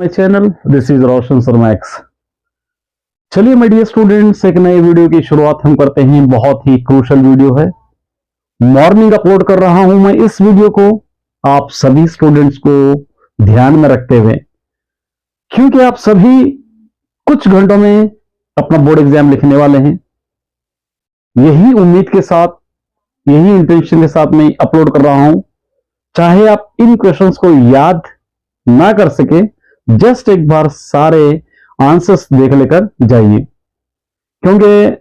My channel, this is Roshan Sharma x. चलिए my dear students, एक नए वीडियो की शुरुआत हम करते हैं। बहुत ही क्रूशियल वीडियो है, मॉर्निंग अपलोड कर रहा हूं मैं इस वीडियो को आप सभी स्टूडेंट्स को ध्यान में रखते हुए, क्योंकि आप सभी कुछ घंटों में अपना बोर्ड एग्जाम लिखने वाले हैं। यही उम्मीद के साथ, यही इंटेंशन के साथ मैं अपलोड कर रहा हूं। चाहे आप इन क्वेश्चंस को याद ना कर सके, जस्ट एक बार सारे आंसर्स देख लेकर जाइए, क्योंकि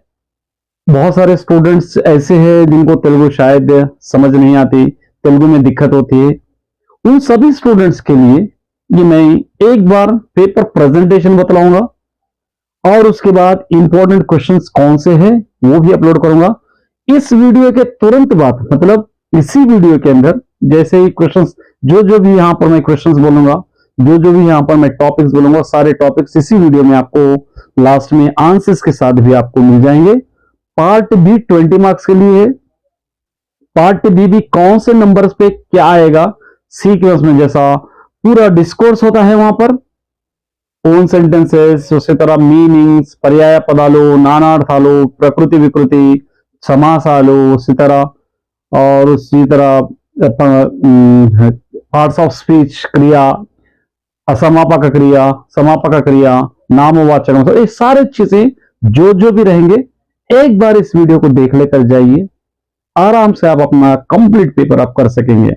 बहुत सारे स्टूडेंट्स ऐसे हैं जिनको तेलुगु शायद समझ नहीं आती, तेलुगु में दिक्कत होती है। उन सभी स्टूडेंट्स के लिए ये मैं एक बार पेपर प्रेजेंटेशन बतलाऊंगा और उसके बाद इंपॉर्टेंट क्वेश्चंस कौन से हैं वो भी अपलोड करूंगा। इस वीडियो के तुरंत बाद, मतलब इसी वीडियो के अंदर जैसे ही क्वेश्चंस, जो भी यहां पर मैं क्वेश्चंस बोलूंगा, जो भी यहां पर मैं टॉपिक्स बोलूंगा, सारे टॉपिक्स इसी वीडियो में आपको लास्ट में आंसर्स के साथ भी आपको मिल जाएंगे। पार्ट बी 20 मार्क्स के लिए है। पार्ट बी भी कौन से नंबर्स पे क्या आएगा सीक्वेंस में, जैसा पूरा डिस्कोर्स होता है वहां पर, ओन सेंटेंसेस, उसी तरह मीनिंग्स, पर्याय पदालो, नानार्थालो, प्रकृति विकृति, समासालो, उसी तरह और उसी तरह पार्ट्स ऑफ स्पीच, क्रिया, असमापक क्रिया, समापक क्रिया, नामवाचक, मतलब ये सारी चीजें जो भी रहेंगे, एक बार इस वीडियो को देख लेकर जाइए। आराम से आप अपना कंप्लीट पेपर आप कर सकेंगे।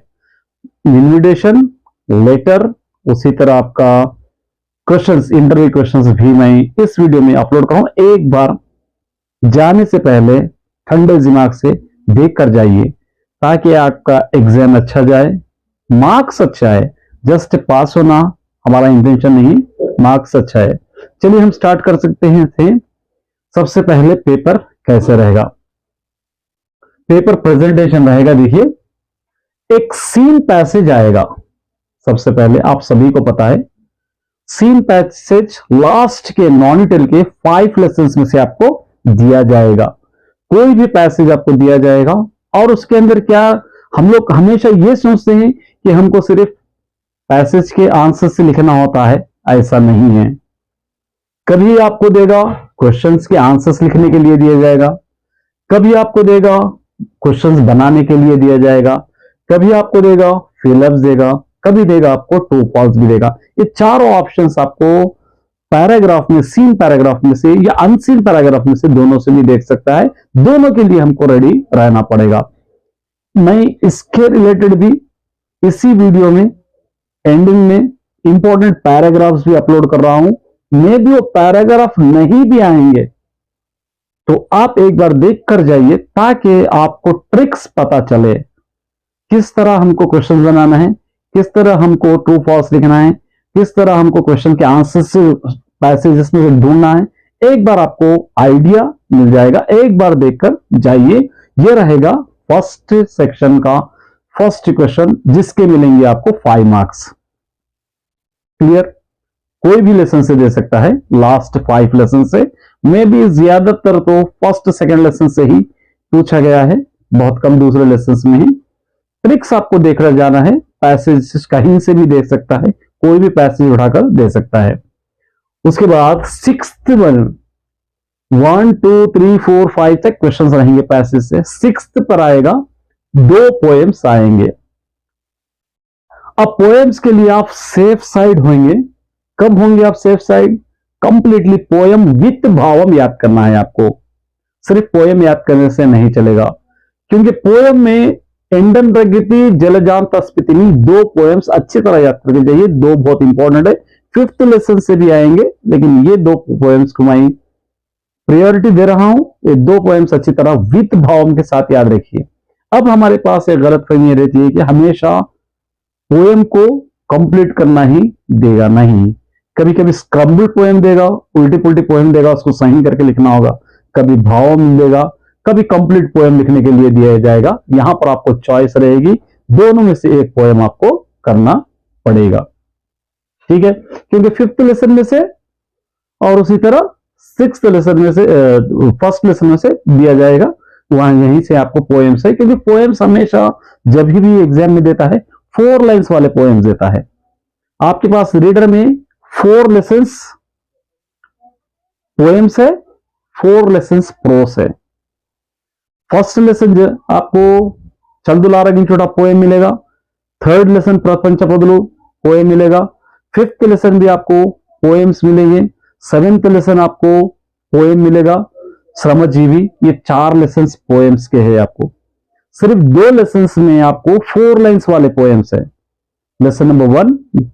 इन्विटेशन लेटर, उसी तरह आपका क्वेश्चंस, इंटरव्यू क्वेश्चंस भी मैं इस वीडियो में अपलोड करूं। एक बार जाने से पहले ठंडे दिमाग से देख कर जाइए, ताकि आपका एग्जाम अच्छा जाए, मार्क्स अच्छा है। जस्ट पास होना हमारा इंटेंशन नहीं, मार्क्स अच्छा है। चलिए हम स्टार्ट कर सकते हैं। सबसे पहले पेपर कैसे रहेगा, पेपर प्रेजेंटेशन रहेगा। देखिए, एक सीन पैसेज आएगा। सबसे पहले आप सभी को पता है, सीन पैसेज लास्ट के नॉनिटल के 5 लेसन्स में से आपको दिया जाएगा। कोई भी पैसेज आपको दिया जाएगा और उसके अंदर क्या, हम लोग हमेशा ये सोचते हैं कि हमको सिर्फ पैसेज के आंसर से लिखना होता है, ऐसा नहीं है। कभी आपको देगा क्वेश्चंस के आंसर्स लिखने के लिए दिया जाएगा, कभी आपको देगा क्वेश्चंस बनाने के लिए दिया जाएगा, कभी आपको देगा फिलअप्स देगा, कभी देगा आपको ट्रू फॉल्स भी देगा। ये चारों ऑप्शंस आपको पैराग्राफ में, सीन पैराग्राफ में से या अनसीन पैराग्राफ में से, दोनों से भी देख सकता है। दोनों के लिए हमको रेडी रहना पड़ेगा। मैं इसके रिलेटेड भी इसी वीडियो में एंडिंग में इंपॉर्टेंट पैराग्राफ्स भी अपलोड कर रहा हूं। मे भी वो पैराग्राफ नहीं भी आएंगे तो आप एक बार देख कर जाइए, ताकि आपको ट्रिक्स पता चले, किस तरह हमको क्वेश्चन बनाना है, किस तरह हमको ट्रू फॉल्स लिखना है, किस तरह हमको क्वेश्चन के आंसर से पैसेजेस में ढूंढना है। एक बार आपको आइडिया मिल जाएगा, एक बार देखकर जाइए। यह रहेगा फर्स्ट सेक्शन का फर्स्ट क्वेश्चन, जिसके मिलेंगे आपको 5 मार्क्स। क्लियर? कोई भी लेसन से दे सकता है, लास्ट 5 लेसन से। मे भी ज्यादातर तो फर्स्ट सेकंड लेसन से ही पूछा गया है, बहुत कम दूसरे लेसन में ही। ट्रिक्स आपको देखकर जाना है। पैसेज कहीं से भी दे सकता है, कोई भी पैसेज उठाकर दे सकता है। उसके बाद 6th 1 2 3 4 5 तक क्वेश्चन रहेंगे पैसेज से। 6th पर आएगा 2 पोएम्स आएंगे। अब पोएम्स के लिए आप सेफ साइड होंगे। कब होंगे आप safe side? Completely poem with भावम याद करना है आपको। सिर्फ पोएम याद करने से नहीं चलेगा, क्योंकि पोएम में एंडन प्रगति, जलजान तस्पितिनी, 2 पोएम्स अच्छी तरह याद करके जाइए। 2 बहुत इंपॉर्टेंट है, 5th लेसन से भी आएंगे, लेकिन ये 2 पोएम्स को मैं प्रायोरिटी दे रहा हूं। ये 2 पोएम्स अच्छी तरह विथ भावम के साथ याद रखिए। अब हमारे पास एक गलतफहमी रहती है कि हमेशा पोएम को कंप्लीट करना ही देगा, नहीं। कभी कभी स्क्रम्बल पोएम देगा, उल्टी पुल्टी पोएम देगा, उसको सही करके लिखना होगा। कभी भावम देगा, कभी कंप्लीट पोएम लिखने के लिए दिया जाएगा। यहां पर आपको चॉइस रहेगी, दोनों में से एक पोएम आपको करना पड़ेगा। ठीक है? क्योंकि 5th लेसन में से और उसी तरह 6th लेसन में से, फर्स्ट लेसन में से दिया जाएगा। वहां यहीं से आपको पोएम्स है, क्योंकि पोएम्स हमेशा जब भी एग्जाम में देता है 4 लाइन्स वाले पोएम्स देता है। आपके पास रीडर में 4 लेसन्स पोएम्स है, 4 लेसन्स प्रोस है। फर्स्ट लेसन आपको चंदुलारा छोटा पोएम मिलेगा, थर्ड लेसन प्रपंच पदलू पोएम मिलेगा, फिफ्थ लेसन भी आपको पोएम्स मिलेंगे, सेवेंथ लेसन आपको पोएम मिलेगा श्रमजीवी। ये 4 लेसन्स पोएम्स के हैं। आपको सिर्फ 2 लेसन्स में आपको 4 लाइन्स वाले पोएम्स है। लेसन नंबर 1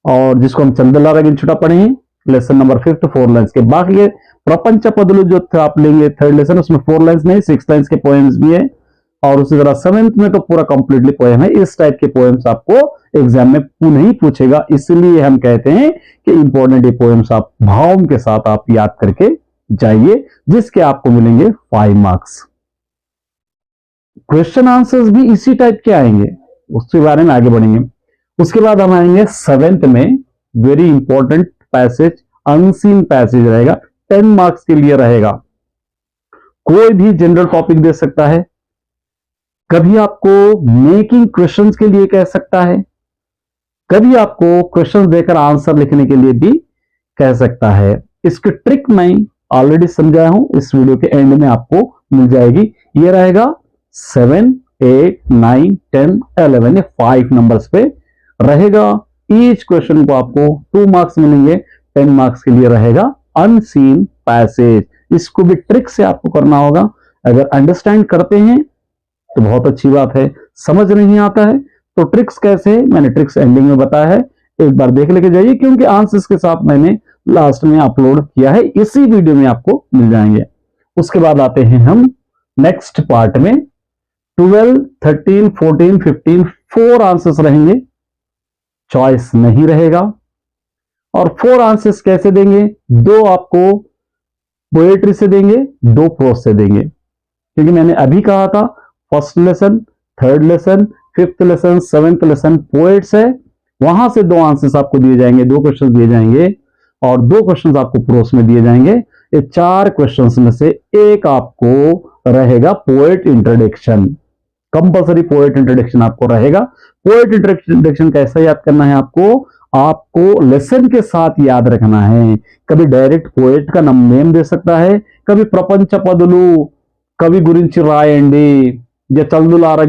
और जिसको हम चंदुलारा छोटा पढ़े, लेसन नंबर 5 4 लाइन्स के। बाकी के प्रपंच पदलू जो आप लेंगे थर्ड लेसन, उसमें 4 लाइन्स नहीं 6 लाइन्स के पोएम्स भी है। और उसी तरह 7th में तो पूरा कंप्लीटली पोएम है। इस टाइप के पोएम्स आपको एग्जाम में पुनः ही पूछेगा, इसलिए हम कहते हैं कि इंपॉर्टेंट ये पोएम्स आप भाव के साथ आप याद करके जाइए, जिसके आपको मिलेंगे 5 मार्क्स। क्वेश्चन आंसर्स भी इसी टाइप के आएंगे, उसके बारे में आगे बढ़ेंगे। उसके बाद हम आएंगे 7th में, very important passage, unseen passage रहेगा, 10 मार्क्स के लिए रहेगा। कोई भी जनरल टॉपिक दे सकता है, कभी आपको मेकिंग क्वेश्चंस के लिए कह सकता है, कभी आपको क्वेश्चंस देकर आंसर लिखने के लिए भी कह सकता है। इसकी ट्रिक मैं ऑलरेडी समझाया हूं, इस वीडियो के एंड में आपको मिल जाएगी। ये रहेगा 7, 8, 9, 10, 11, ये 5 नंबर्स पे रहेगा। ईच क्वेश्चन को आपको 2 मार्क्स मिलेंगे, 10 मार्क्स के लिए रहेगा अनसीन पैसेज। इसको भी ट्रिक से आपको करना होगा। अगर अंडरस्टैंड करते हैं तो बहुत अच्छी बात है, समझ नहीं आता है तो ट्रिक्स कैसे, मैंने ट्रिक्स एंडिंग में बताया है, एक बार देख लेके जाइए, क्योंकि आंसर्स के साथ मैंने लास्ट में अपलोड किया है, इसी वीडियो में आपको मिल जाएंगे। उसके बाद आते हैं हम नेक्स्ट पार्ट में। 12, 13, 14, 15 4 आंसर्स रहेंगे, चॉइस नहीं रहेगा। और 4 आंसर्स कैसे देंगे, 2 आपको पोएट्री से देंगे, 2 प्रोस से देंगे। क्योंकि मैंने अभी कहा था first lesson, third lesson, 5th lesson, 7th lesson poets है, वहां से 2 आंसर्स आपको दिए जाएंगे, 2 क्वेश्चन दिए जाएंगे और 2 क्वेश्चन आपको प्रोस में दिए जाएंगे। ये 4 क्वेश्चंस में से एक आपको रहेगा poet introduction, compulsory poet introduction आपको रहेगा। पोएट इंट्रोडक्शन कैसे याद करना है आपको लेसन के साथ याद रखना है। कभी डायरेक्ट पोएट का नेम दे सकता है, कभी प्रपंच पदलू, कवि गुరించి రాయండి, या चंदुलारा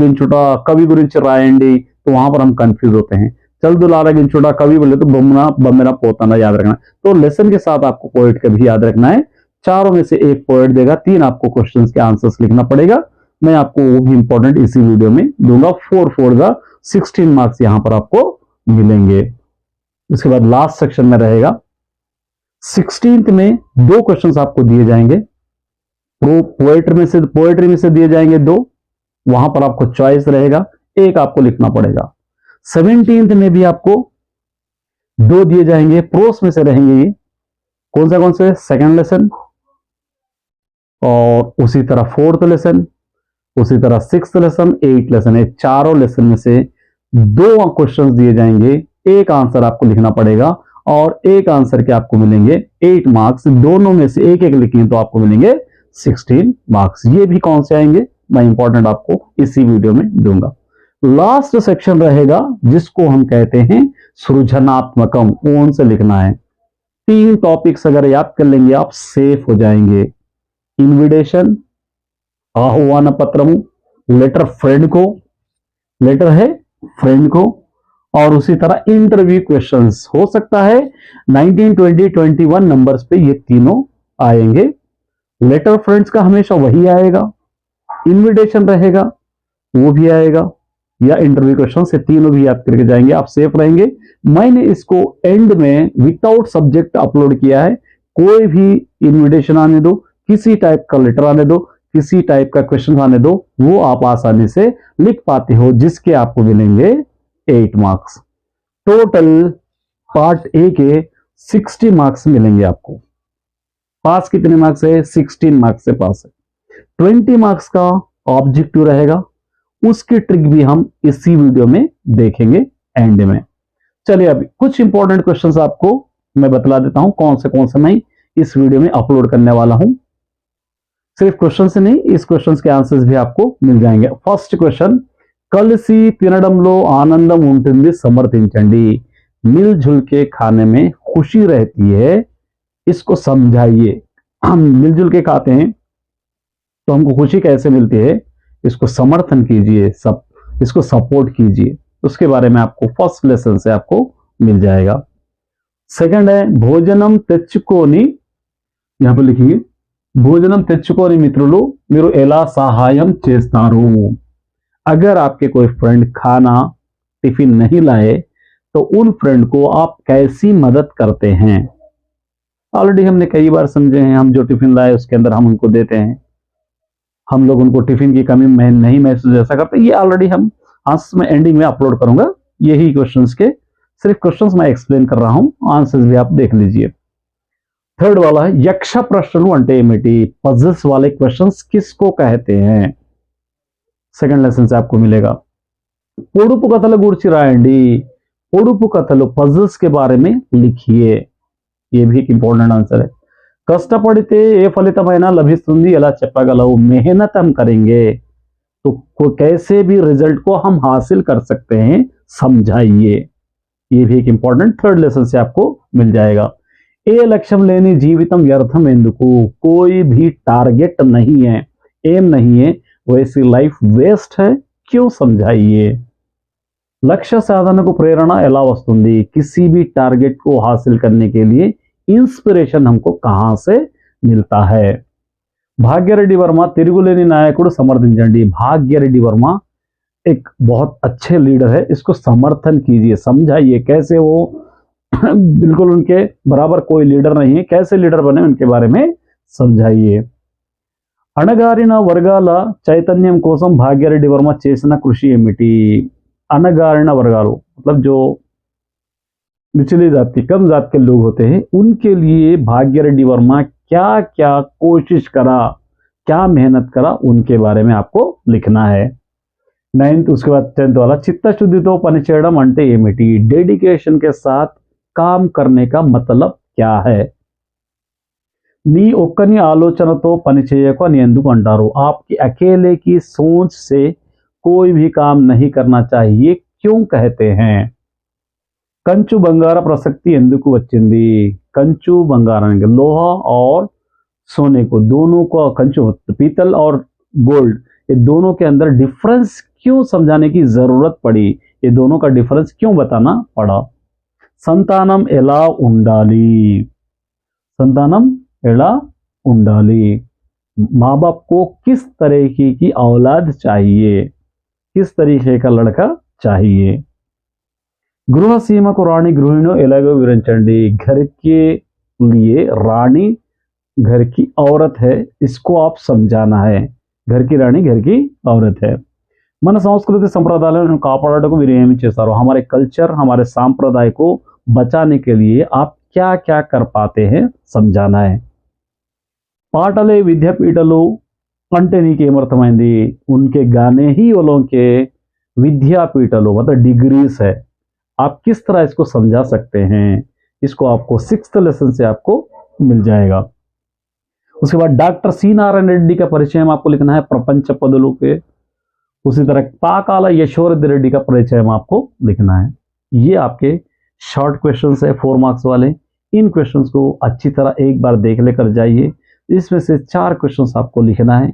कवि गुరించి రాయండి, तो वहां पर हम कंफ्यूज होते हैं। चंदुलारा कवि बोले तो बम्मेरा पोताना याद रखना। तो लेसन के साथ आपको पोएट का भी याद रखना है। 4 में से एक पोएट देगा, 3 आपको क्वेश्चंस के आंसर्स लिखना पड़ेगा। मैं आपको वो भी इंपॉर्टेंट इसी वीडियो में दूंगा। 4 16 मार्क्स यहां पर आपको मिलेंगे। उसके बाद लास्ट सेक्शन में रहेगा 16th में 2 क्वेश्चंस आपको दिए जाएंगे, पोएट्री में से दिए जाएंगे 2, वहां पर आपको चॉइस रहेगा, एक आपको लिखना पड़ेगा। 17th में भी आपको 2 दिए जाएंगे, प्रोस में से रहेंगे। ये कौन से सेकंड लेसन और उसी तरह 4th लेसन, उसी तरह 6th लेसन, 8th लेसन, ये चारों लेसन में से 2 क्वेश्चंस दिए जाएंगे, एक आंसर आपको लिखना पड़ेगा और एक आंसर के आपको मिलेंगे 8 मार्क्स। दोनों में से एक एक लिखेंगे तो आपको मिलेंगे 16 मार्क्स। ये भी कौन से आएंगे मैं इंपॉर्टेंट आपको इसी वीडियो में दूंगा। लास्ट सेक्शन रहेगा जिसको हम कहते हैं सृजनात्मकम, कौन से लिखना है। 3 टॉपिक्स अगर याद कर लेंगे आप सेफ हो जाएंगे। इन्विटेशन, आह्वान पत्रम, लेटर फ्रेंड को, लेटर है फ्रेंड को, और उसी तरह इंटरव्यू क्वेश्चंस हो सकता है 19, 20, 21 नंबर्स पे ये तीनों आएंगे। लेटर फ्रेंड्स का हमेशा वही आएगा, इनविटेशन रहेगा वो भी आएगा, या इंटरव्यू क्वेश्चन, से तीनों भी याद करके जाएंगे, आप सेफ रहेंगे। मैंने इसको एंड में विदाउट सब्जेक्ट अपलोड किया है। कोई भी इनविटेशन आने दो, किसी टाइप का लेटर आने दो, किसी टाइप का क्वेश्चन आने दो, वो आप आसानी से लिख पाते हो, जिसके आपको मिलेंगे 8 मार्क्स। टोटल पार्ट ए के 60 मार्क्स मिलेंगे आपको। पास कितने मार्क्स है, 16 मार्क्स से पास है। 20 मार्क्स का ऑब्जेक्टिव रहेगा, उसकी ट्रिक भी हम इसी वीडियो में देखेंगे एंड में। चलिए अभी कुछ इंपॉर्टेंट क्वेश्चंस आपको मैं बतला देता हूं, कौन से मैं इस वीडियो में अपलोड करने वाला हूं। सिर्फ क्वेश्चन से नहीं, इस क्वेश्चन के आंसर्स भी आपको मिल जाएंगे। फर्स्ट क्वेश्चन, కలిసి తినడంలో ఆనందం ఉంటుంది సమర్థించండి। मिलजुल के खाने में खुशी रहती है, इसको समझाइए। हम मिलजुल के खाते हैं तो हमको खुशी कैसे मिलती है, इसको समर्थन कीजिए, सब इसको सपोर्ट कीजिए। उसके बारे में आपको फर्स्ट लेसन से आपको मिल जाएगा। सेकंड है भोजनम तेच्చుकोनी, यहां पर लिखिए भोजनम तेच्చుकोनी मित्रुलु మీరు ఎలా సహాయం చేస్తారు। अगर आपके कोई फ्रेंड खाना टिफिन नहीं लाए तो उन फ्रेंड को आप कैसी मदद करते हैं। ऑलरेडी हमने कई बार समझे हैं, हम जो टिफिन लाए उसके अंदर हम उनको देते हैं, हम लोग उनको टिफिन की कमी नहीं महसूस ऐसा करते। ये ऑलरेडी हम आंसर में एंडिंग में अपलोड करूंगा, यही क्वेश्चंस के सिर्फ क्वेश्चंस मैं एक्सप्लेन कर रहा हूं, आंसर्स भी आप देख लीजिए। थर्ड वाला है यक्ष प्रश्नలు అంటే ఏమిటి, पजल्स वाले क्वेश्चंस किसको कहते हैं। सेकंड लेसन से आपको मिलेगा। పొడుపు కథల గురించి రాయండి, పొడుపు కథలు पजल्स के बारे में लिखिए, ये भी एक इंपॉर्टेंट आंसर है। కష్టపడితే ఏ ఫలితమైనా లభిస్తుంది ఎలా చెప్పగలవు, मेहनत हम करेंगे तो कैसे भी रिजल्ट को हम हासिल कर सकते हैं, समझाइए। ये भी एक इंपॉर्टेंट थर्ड लेसन से आपको मिल जाएगा। ए लक्ष्यम लेनी जीवितम व्यर्थम ఎందుకు, कोई भी टारगेट नहीं है, एम नहीं है, वैसी लाइफ वेस्ट है, क्यों, समझाइए। लक्ष्य साधनకు प्रेरणा ఎలా వస్తుంది, किसी भी टारगेट को हासिल करने के लिए इंस्पिरेशन हमको कहां से मिलता है। भाग्यरेड्डी वर्मा तिరుగులేని नायकुడు समर्थించండి। भाग्यरेड्डी वर्मा एक बहुत अच्छे लीडर है, इसको समर्थन कीजिए, समझाइए कैसे वो बिल्कुल उनके बराबर कोई लीडर नहीं है, कैसे लीडर बने उनके बारे में समझाइए। అణగారిన వర్గాల చైతన్యం కోసం భాగ్యరెడ్డి వర్మ చేసిన కృషి ఏమిటి। अणगारिना वर्गालो मतलब जो निचली जाति कम जात के लोग होते हैं, उनके लिए भाग्यरेड्डी वर्मा क्या क्या कोशिश करा, क्या मेहनत करा, उनके बारे में आपको लिखना है। 9th उसके बाद 10th वाला చిత్తశుద్ధితో పనిచేయడం అంటే ఏమిటి, डेडिकेशन के साथ काम करने का मतलब क्या है। నీ ఒక్కని ఆలోచనతో పని చేయకు అని ఎందుకు అంటారు, आपकी अकेले की सोच से कोई भी काम नहीं करना चाहिए, क्यों कहते हैं। कंचु बंगार प्रसक्ति ఎందుకు వచ్చింది, कंचु बंगाराనికి लोहा और सोने को दोनों को, कंचु पीतल और गोल्ड ये दोनों के अंदर डिफरेंस क्यों समझाने की जरूरत पड़ी, ये दोनों का डिफरेंस क्यों बताना पड़ा। संतानम ఎలా ఉండాలి, संतानम ఎలా ఉండాలి, माँ बाप को किस तरीके की औलाद चाहिए, किस तरीके का लड़का चाहिए। गृह सीमा को रानी गृहिणियों एलागो विवరించండి। घर के लिए रानी घर की औरत है, इसको आप समझाना है। घर की रानी घर की औरत है। మన సంస్కృతి సంప్రదాయాలను కాపాడటకు మీరు ఏమి చేస్తారు, हमारे कल्चर हमारे सांप्रदाय को बचाने के लिए आप क्या क्या कर पाते हैं, समझाना है। పాటలే విద్యాపీఠలు అంటే నీకేమర్థమైంది, उनके गाने ही वालों के विद्यापीठलो मतलब डिग्रीज है, आप किस तरह इसको समझा सकते हैं, इसको आपको 6th लेसन से आपको मिल जाएगा। उसके बाद डॉक्टर सी नारायण रेड्डी का परिचय आपको लिखना है प्रपंच पदुलू के। उसी तरह पाकाला यशोवर्धन रेड्डी का परिचय आपको लिखना है। ये आपके शॉर्ट क्वेश्चंस है 4 मार्क्स वाले, इन क्वेश्चंस को अच्छी तरह एक बार देख लेकर जाइए। इसमें से 4 क्वेश्चंस आपको लिखना है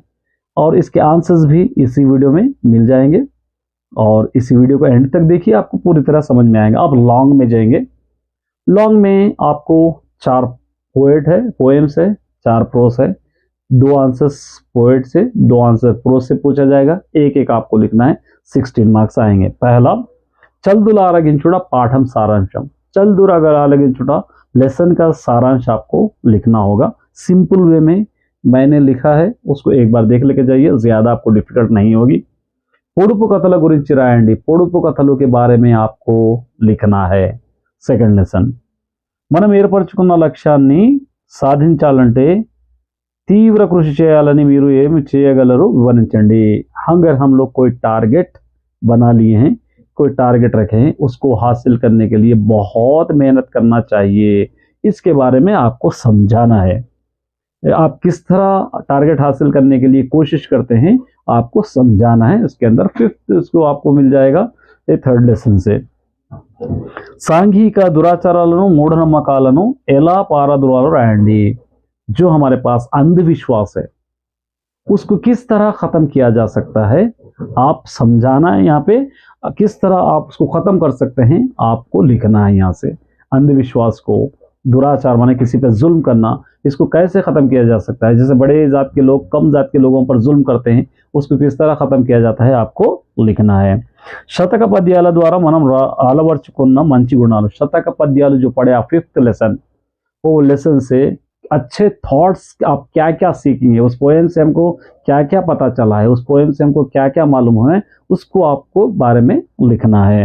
और इसके आंसर्स भी इसी वीडियो में मिल जाएंगे, और इसी वीडियो को एंड तक देखिए, आपको पूरी तरह समझ में आएगा। अब लॉन्ग में जाएंगे। लॉन्ग में आपको 4 पोएट है, पोएम्स है, 4 प्रोस है, 2 आंसर्स पोएट से, 2 आंसर प्रोस से पूछा जाएगा, एक एक आपको लिखना है, 16 मार्क्स आएंगे। पहला चलदुला आलगिंचुड़ा पाठम सारांशम, चलदुरा आलगिंचुड़ा लेसन का सारांश आपको लिखना होगा। सिंपल वे में मैंने लिखा है, उसको एक बार देख लेके जाइए, ज्यादा आपको डिफिकल्ट नहीं होगी। పొడుపు కథల గురించి రాయండి, పొడుపు కథలు के बारे में आपको लिखना है। सेकंड लेसन మనం ఏర్పరచుకున్న లక్ష్యాన్ని సాధించాలంటే తీవ్ర కృషి చేయాలని మీరు ఏమి చేయగలరు వివరించండి। अगर हम लोग कोई टारगेट बना लिए हैं, कोई टारगेट रखे हैं, उसको हासिल करने के लिए बहुत मेहनत करना चाहिए, इसके बारे में आपको समझाना है। आप किस तरह टारगेट हासिल करने के लिए कोशिश करते हैं, आपको समझाना है। इसके अंदर 5th उसको आपको मिल जाएगा ये 3rd लेसन से। సాంఘిక దురాచారాలను మూఢనమ్మకాలను ఎలా పారద్రోలాలో రాయండి. जो हमारे पास अंधविश्वास है उसको किस तरह खत्म किया जा सकता है, आप समझाना है यहाँ पे। किस तरह आप उसको खत्म कर सकते हैं आपको लिखना है यहाँ से। अंधविश्वास को, दुराचार माने किसी पे जुल्म करना, इसको कैसे खत्म किया जा सकता है। जैसे बड़े जात के लोग कम जात के लोगों पर जुल्म करते हैं, उसको किस तरह खत्म किया जाता है आपको लिखना है। శతక పద్యాల ద్వారా మనం అలవర్చుకున్న మంచి గుణాలు। శతక పద్యాలు जो पढ़े आप 5th लेसन, वो लेसन से अच्छे थॉट्स आप क्या क्या सीखेंगे, उस पोएम से हमको क्या क्या पता चला है, उस पोएम से हमको क्या क्या मालूम है, उसको आपको बारे में लिखना है।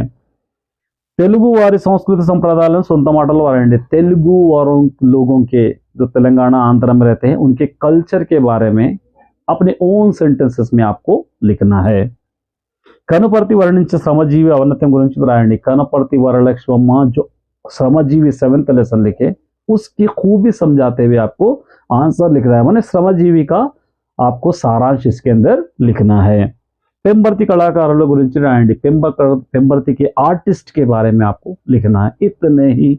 తెలుగు వారి సంస్కృతి సంప్రదాయాలను సొంత మాటల్లో వాడండి। తెలుగు वालों लोगों के जो तेलंगाना आंध्र में रहते हैं उनके कल्चर के बारे में अपने ओन सेंटेंसेस में आपको लिखना है। కనుపర్తి వర్ణించే శ్రమజీవి ఔన్నత్యం గురించి రాయండి। కనుపర్తి వరలక్ష్మమ్మ जो श्रमजीवी 7th लेसन लिखे उसकी खूबी समझाते हुए आपको आंसर लिख रहा है, माने श्रमजीवी का आपको सारांश इसके अंदर लिखना है। पेंबर्ती कलाकारों गुरिंची राయండి। पेंबर्ती के आर्टिस्ट के बारे में आपको लिखना है। इतने ही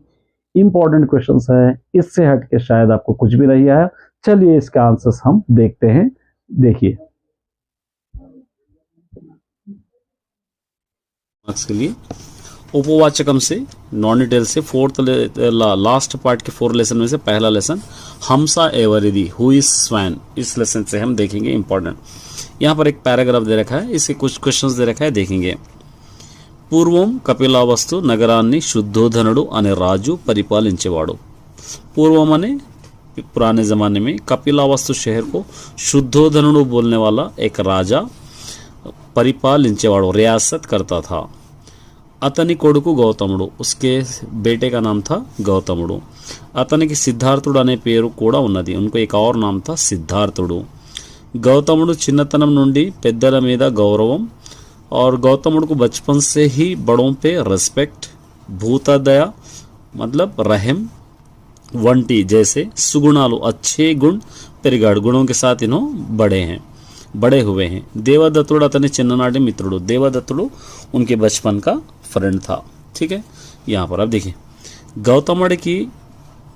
इंपॉर्टेंट क्वेश्चंस है, इससे हट के शायद आपको कुछ भी नहीं आया। चलिए इसके आंसर्स हम देखते हैं। देखिए मार्क्स के लिए उपवाचकम से नॉन डिटेल से लास्ट पार्ट के 4 लेसन में से पहला लेसन हमसा एवरिदी हु इज स्वैन, इस लेसन से हम देखेंगे इंपॉर्टेंट। यहाँ पर एक पैराग्राफ दे रखा है, इसके कुछ क्वेश्चंस दे रखा है, देखेंगे। పూర్వం కపిలావస్తు నగరాన్ని శుద్ధోధనుడు అనే రాజు పరిపాలించేవాడు। पूर्वम अने पुराने ज़माने में कपिलावस्तु शहर को शुद्धोधनुడు बोलने वाला एक राजा परिपालिंచేవాడు, रियासत करता था। అతని కొడుకు గౌతముడు, उसके बेटे का नाम था गौतमुడు। అతనికి సిద్ధార్థుడు అనే పేరు కూడా ఉన్నది, उनको एक और नाम था सिद्धार्थुడు। गौतमुడు చిన్నతనం నుండి పెద్దల మీద గౌరవం और गौतमुడు को बचपन से ही बड़ों पे रेस्पेक्ट, भूतदया मतलब रहम, वंटी जैसे सुगुणालु अच्छे गुण पेरिगाड़, गुणों के साथ इन्हों बड़े हुए हैं। देवदत्तुడు अतने चिन्ननाटी मित्रुడు, देवदत्तुడు उनके बचपन का फ्रेंड था। ठीक है, यहाँ पर अब देखिए गौतमुడు की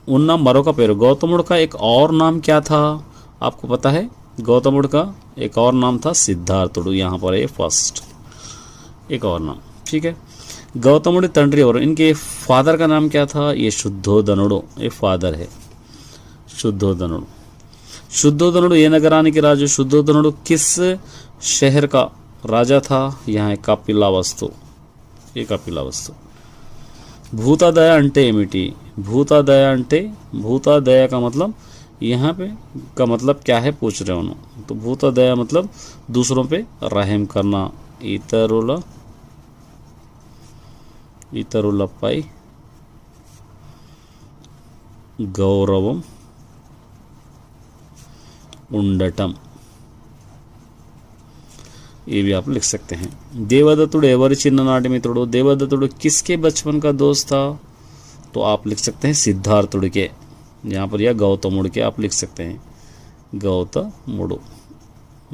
उन्ना मरोका पेरू, गौतमुడు का एक और नाम क्या था आपको पता है? गौतमुడు का एक और नाम था सिद्धार्थुడు, यहाँ पर है फर्स्ट एक और नाम। ठीक है, गौतमुడి तंड्री और इनके फादर का नाम क्या था? ये शुद्धोधनुడు, ये फादर है शुद्धोधनुడు। शुद्धोधनुడు ये नगरानिकी राजु। शुद्धोधनुడు किस शहर का राजा था? यहाँ है कपिलावस्तु, ये कपिलावस्तु। भूतादया अंटे एमिटी, भूतादया अंटे, भूतादया का मतलब यहाँ पे का मतलब क्या है पूछ रहे हो, तो भूतादया मतलब दूसरों पे रहम करना, ఇతరులపై గౌరవం ఉండటం, ये भी आप लिख सकते हैं। देवदत्तुడు ఎవరి చిన్ననాటి మిత్రుడు? देवदत्तुడు किसके बचपन का दोस्त था? तो आप लिख सकते हैं सिद्धार्थुడు के, यहाँ पर या गौतमुడు के आप लिख सकते हैं,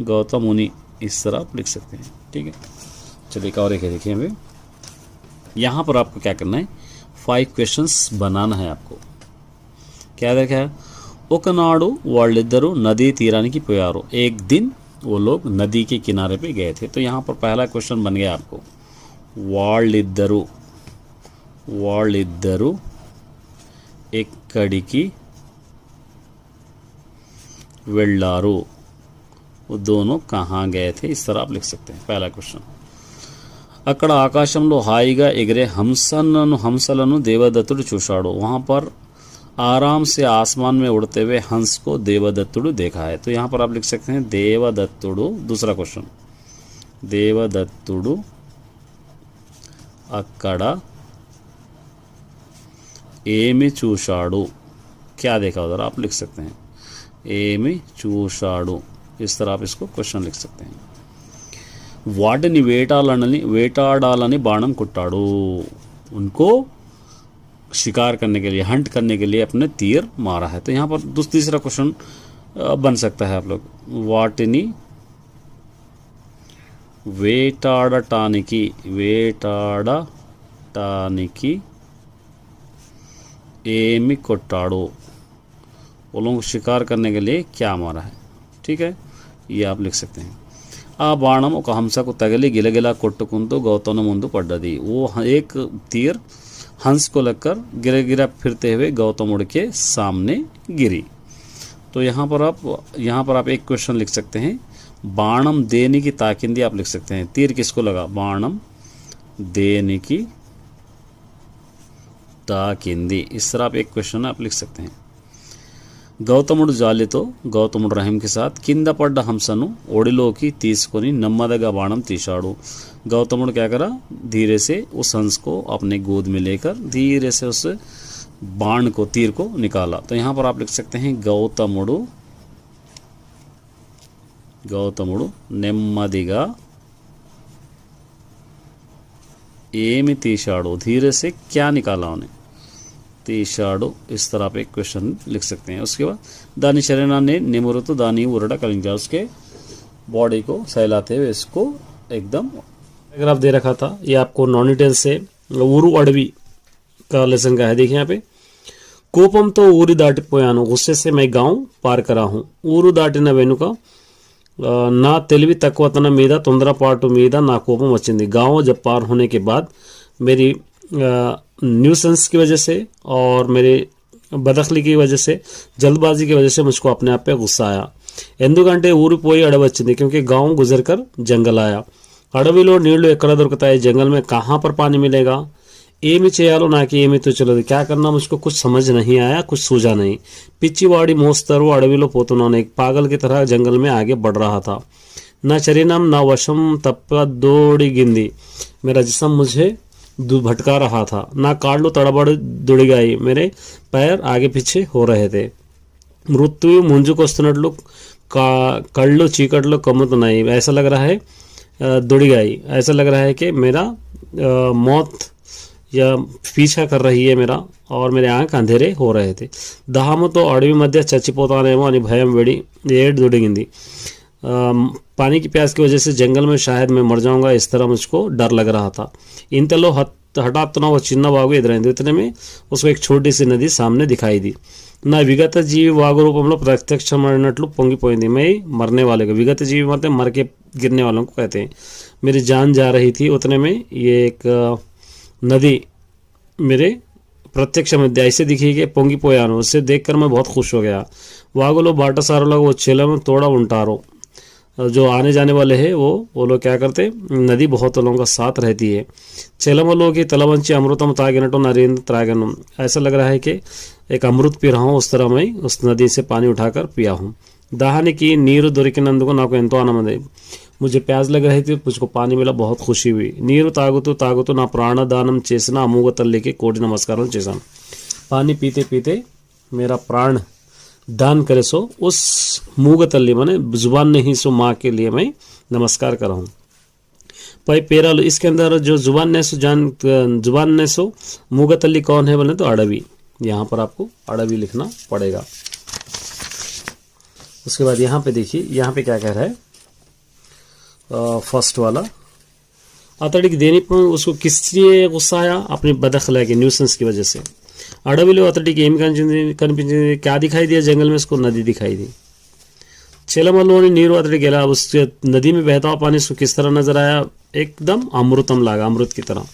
गौतमुनि इस तरह आप लिख सकते हैं। ठीक है, चलिए और एक देखिए हमें यहाँ पर आपको क्या करना है, 5 क्वेश्चंस बनाना है आपको। क्या देखा है? ఒకనాడు వాళ్ళిద్దరూ నదీ తీరానికి పోయారు, एक दिन वो लोग नदी के किनारे पे गए थे। तो यहाँ पर पहला क्वेश्चन बन गया आपको, వాళ్ళిద్దరూ ఎక్కడికి వెళ్ళారు, वो दोनों कहाँ गए थे, इस तरह आप लिख सकते हैं पहला क्वेश्चन। అక్కడ ఆకాశంలో హాయిగా ఎగిరే హంసలను దేవదత్తుడు చూశాడు, वहाँ पर आराम से आसमान में उड़ते हुए हंस को देवदत्तुడు देखा है। तो यहाँ पर आप लिख सकते हैं देवदत्तुడు। दूसरा क्वेश्चन, देवदत्तुడు అక్కడ ఏమి చూశాడు, क्या देखा उधर, आप लिख सकते हैं ఏమి చూశాడు, इस तरह आप इसको क्वेश्चन लिख सकते हैं। వాటిని వేటాడాలని బాణం కొట్టాడు, उनको शिकार करने के लिए, हंट करने के लिए अपने तीर मारा है। तो यहाँ पर तीसरा क्वेश्चन बन सकता है आप लोग, వాటిని వేటాడటానికి పట్టడానికి ఏమి కొట్టాడో, वो लोगों को शिकार करने के लिए क्या मारा है। ठीक है, ये आप लिख सकते हैं। ఆ బాణం ఒక హంసకు తగిలి గిలగిలా కొట్టుకుంటూ గౌతम ముందు పడ్డది। वो एक तीर हंस को लगकर गिरा फिरते हुए गौतम के सामने गिरी। तो यहाँ पर आप एक क्वेश्चन लिख सकते हैं, बाणम देने की ताकिंदी आप लिख सकते हैं। तीर किसको लगा, बाणम देने की ताकिंदी, इस तरह आप एक क्वेश्चन आप लिख सकते हैं। గౌతముడు జాలితో గౌతముడు రహీం के साथ కింద పడ్డ హంసను ఒడిలోకి తీసుకొని నెమ్మదిగా బాణం తీశాడు। गौतमुड़ क्या करा, धीरे से उस हंस को अपने गोद में लेकर धीरे से उस बाण को, तीर को निकाला। तो यहाँ पर आप लिख सकते हैं గౌతముడు నెమ్మదిగా ఏమి తీశాడు, धीरे से क्या निकाला उन्हें, తీశాడు। इस तरह आप एक क्वेश्चन लिख सकते हैं। उसके बाद दानी शरीराने निमुरुतु दानी उरड़ा कलिंजा, उसके बॉडी को सहलाते हुए इसको एकदम अगर आप दे रखा था। ये आपको नॉन डिटेल से ऊरू अडवी का लेसन का है। देखिए यहाँ पे, కోపంతో ఊరి దాటిపోయాను, गुस्से से मैं गांव पार करा हूँ। ఊరు దాటిన వెనుక నా తెలివి తక్కువతనం మీద, తొందరపాటు మీద నా కోపం వచ్చింది। गांव जब पार होने के बाद मेरी न्यूसेंस की वजह से और मेरे बदखली की वजह से, जल्दबाजी की वजह से मुझको अपने आप पे गुस्सा आया। ఎందుకంటే ఊరిపోయి అడవి వచ్చింది, क्योंकि गांव गुजर कर जंगल आया। అడవిలో నీళ్లు ఎక్కడ దొరుకుతాయి, जंगल में कहाँ पर पानी मिलेगा, ఏమి చేయాలో నాకు ఏమీ తోచలేదు। क्या करना मुझको कुछ समझ नहीं आया, कुछ सूझा नहीं। పిచ్చివాడి మోస్తరు అడవిలో పోతున్నాను, एक पागल की तरह जंगल में आगे बढ़ रहा था। నా శరీరం నా వశం తప్ప దోడిగింది, मेरा जिस्म मुझे भटका रहा था। ना काళ్ళు తడబడి దుడిగాయి, मेरे पैर आगे पीछे हो रहे थे। मृत्यु ముంజుకొస్తున్నట్లు కళ్ళు చీకట్లో కమ్ముతున్నాయి, ऐसा लग रहा है दुड़िगाई, ऐसा लग रहा है कि मेरा मौत या पीछा कर रही है मेरा, और मेरे आंख अंधेरे हो रहे थे। దహముతో అడవి మధ్య చచ్చిపోతానేమో అని భయం వేడి ఏడు దుడిగింది। पानी की प्यास की वजह से जंगल में शायद मैं मर जाऊंगा, इस तरह मुझको डर लग रहा था। ఇంతలో హఠాత్తున ఒక చిన్న వాగు ఎదురైంది। इतने में उसको एक छोटी सी नदी सामने दिखाई दी। నా విగత జీవి వాగు రూపంలో ప్రత్యక్షమైనట్లు పొంగిపోయింది। मैं मरने वाले को, विगत जीवी मतलब मर के गिरने वालों को कहते हैं। मेरी जान जा रही थी, उतने में ये एक नदी मेरे ప్రత్యక్ష మధ్య ऐसे दिखी कि పొంగిపోయాను। उससे देखकर मैं बहुत खुश हो गया। వాగులో బాటసారులు వచ్చేలను తోడ ఉంటారు, जो आने जाने वाले हैं वो लोग क्या करते, नदी बहुत लोगों का साथ रहती है। చెలమలో की తలవంచి అమృతం తాగినట్టు నరేంద్ర త్రాగను, ऐसा लग रहा है कि एक अमृत पी रहा हूँ, उस तरह मैं उस नदी से पानी उठाकर पिया हूँ। దాహానికి నీరు దొరికినందుకు నాకు ఎంతో ఆనందం, मुझे प्यास लग रही थी, मुझको पानी मिला, बहुत खुशी हुई। నీరు తాగుతూ తాగుతూ నా ప్రాణదానం చేసిన అమోఘ తల్లికి కోటి నమస్కారం చేశాను। पानी पीते पीते मेरा प्राण दान करे सो उस मूग तल्ली माने जुबान नहीं सो माँ के लिए मैं नमस्कार कर रहा हूँ। भाई पेरालू, इसके अंदर जो जुबान ने सो मूग तल्ली कौन है बोले तो अडवी, यहाँ पर आपको अडवी लिखना पड़ेगा। उसके बाद यहाँ पे देखिए, यहाँ पे क्या कह रहा है, फर्स्ट वाला अतड़ी देने पर उसको किस लिए गुस्सा आया, अपनी बदखला की न्यूसेंस की वजह से। అడవిలో అతడికి ఏమి కనిపించింది, क्या दिखाई दिया, जंगल में उसको नदी दिखाई दी। చెలమలోని నీరు అతడికి ఎలా, उस नदी में बहता हुआ पानी उसको किस तरह नजर आया, एकदम अमृतम लगा, अमृत की तरह।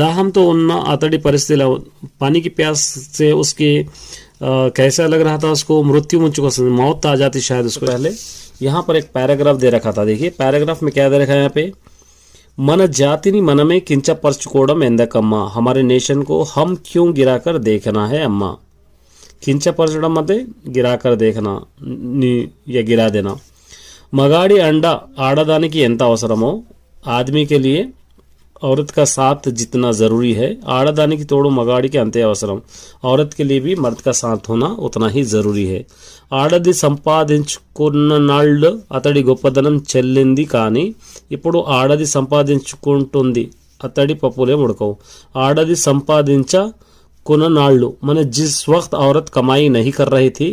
దాహంతో ఉన్న అతడి పరిస్థితిలో, पानी की प्यास से उसके कैसा लग रहा था उसको, मृत्यु मुझको मौत आ जाती शायद उसको। पहले यहाँ पर एक पैराग्राफ दे रखा था, देखिए पैराग्राफ में क्या दे रखा है यहाँ पे, మన జాతిని మనమే కించపరచుకోవడం ఎందుకమ్మా, हमारे नेशन को हम क्यों गिराकर देखना है अम्मा। కించపరచడం అంటే గిరాకర్ देखना या गिरा देना। మగాడి అండ ఆడదానికి ఎంత అవసరమో, आदमी के लिए औरत का साथ जितना ज़रूरी है, ఆడదానికి తోడు మగాడికి అంతే అవసరం। औरत के लिए भी मर्द का साथ होना उतना ही ज़रूरी है। ఆడది సంపాదించుకున్న నాళ్ళు అతడి గొప్పదనం చెల్లింది, కానీ ఇప్పుడు ఆడది సంపాదించుకుంటుంది, అతడి పప్పులే ఉడకవు। ఆడది సంపాదించుకున్న నాళ్ళు माने जिस वक्त औरत कमाई नहीं कर रही थी,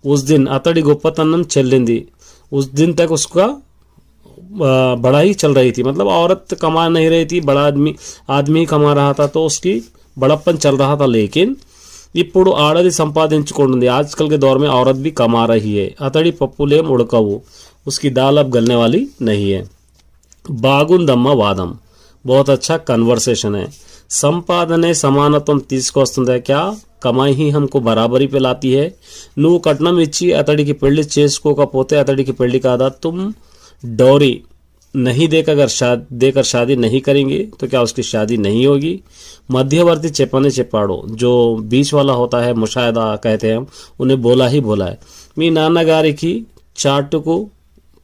उस दिन అతడి గొప్పతనం చెల్లింది, उस दिन तक उसका बड़ा ही चल रही थी, मतलब औरत कमा नहीं रही थी, बड़ा आदमी ही कमा रहा था, तो उसकी बड़प्पन चल रहा था। लेकिन ఇప్పుడు ఆడది సంపాదించుకుంటుంది, आजकल के दौर में औरत भी कमा रही है। अतड़ी पप्पुलेम उड़कवु, उसकी दाल अब गलने वाली नहीं है। బాగుందమ్మ వాదం, बहुत अच्छा कन्वर्सेशन है। సంపాదనే సమానత్వం తీసుకొస్తుందా, क्या कमाई ही हमको बराबरी पे लाती है। నువ్వు కట్నం ఇచ్చి అతడికి పెళ్లి చేసుకోకపోతే అతడికి పెళ్లి కాదా, तुम डौरी नहीं देकर शादी नहीं करेंगे तो क्या उसकी शादी नहीं होगी। मध्यवर्ती चेपने चेपाड़ो, जो बीच वाला होता है, मुशाहिदा कहते हैं हम, उन्हें बोला ही बोला है। మీ నాన్నగారికి చాటుకు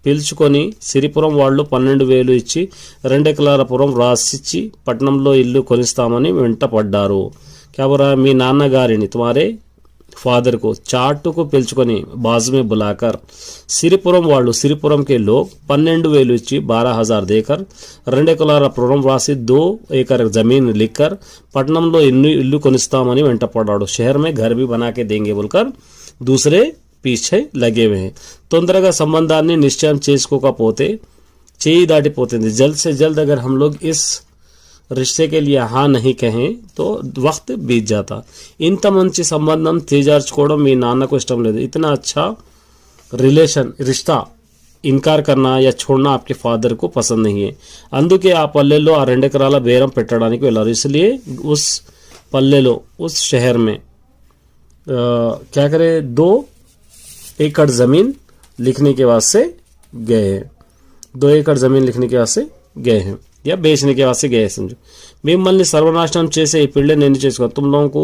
పిలుచుకొని సిరిపురం వాళ్ళు 12,000 ఇచ్చి 2 ఎకరాల పురం రాసిచ్చి పట్నంలో ఇల్లు కొనిస్తామని వెంట పడ్డారు। क्या बोल रहा है, మీ నాన్నగారిని तुम्हारे फादर को चाटू को पिलचुకొని बाजू में बुलाकर सिरिपुरम वालू, सिरिपुरम के लोग 12,000 इच्ची 12,000 देकर 2 ఎకరాల పురం రాసి 2 एकड़ जमीन लिखकर पटनमलो इल्लू కొనిస్తామని వెంట పడ్డాడు। शहर में घर भी बना के देंगे बोलकर दूसरे पीछे लगे हुए हैं। తొందరగా సంబంధాన్ని నిశ్చయం చేసుకోకపోతే చేయి దాటిపోతుంది। जल्द से जल्द अगर हम लोग इस रिश्ते के लिए हाँ नहीं कहें तो वक्त बीत जाता। ఇంత మంచి సంబంధం చేజార్చుకోవడం మీ నాన్నకు ఇష్టం లేదు। इतना अच्छा रिश्ता इनकार करना या छोड़ना आपके फादर को पसंद नहीं है। అందుకే ఆ పల్లెల్లో ఆ 2 ఎకరాల బేరం పెట్టడానికి వెళ్ళారు। इसलिए उस పల్లెలో, उस शहर में क्या करे, 2 एकड़ जमीन लिखने के वास्ते गए हैं। 2 एकड़ जमीन लिखने के वास्ते गए हैं या बेचने के वास्ते गए, समझो। మిమ్మల్ని సర్వనాశనం చేసే ఈ పెళ్లి నేను చేసుకో, तुम लोगों को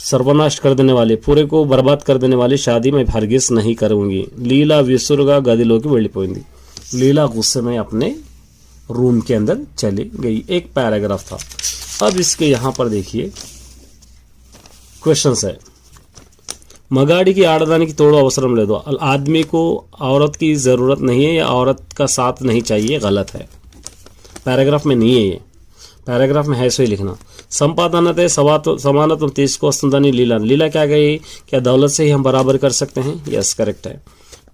सर्वनाश कर देने वाले, पूरे को बर्बाद कर देने वाली शादी मैं हरगिज नहीं करूंगी। लीला विसुरुगा गदिलोकी వెళ్ళిపోయింది। लीला गुस्से में अपने रूम के अंदर चली गई। एक पैराग्राफ था। अब इसके यहाँ पर देखिए क्वेश्चन है। మగాడికి ఆడదానికి తోడు అవసరం లేదు, आदमी को औरत की ज़रूरत नहीं है या औरत का साथ नहीं चाहिए, गलत है। पैराग्राफ में नहीं है ये, पैराग्राफ में है सो ही लिखना। संपादनते समानत्व తీసుకొస్తుందని लीला क्या गई, क्या दौलत से ही हम बराबर कर सकते हैं, यस करेक्ट है।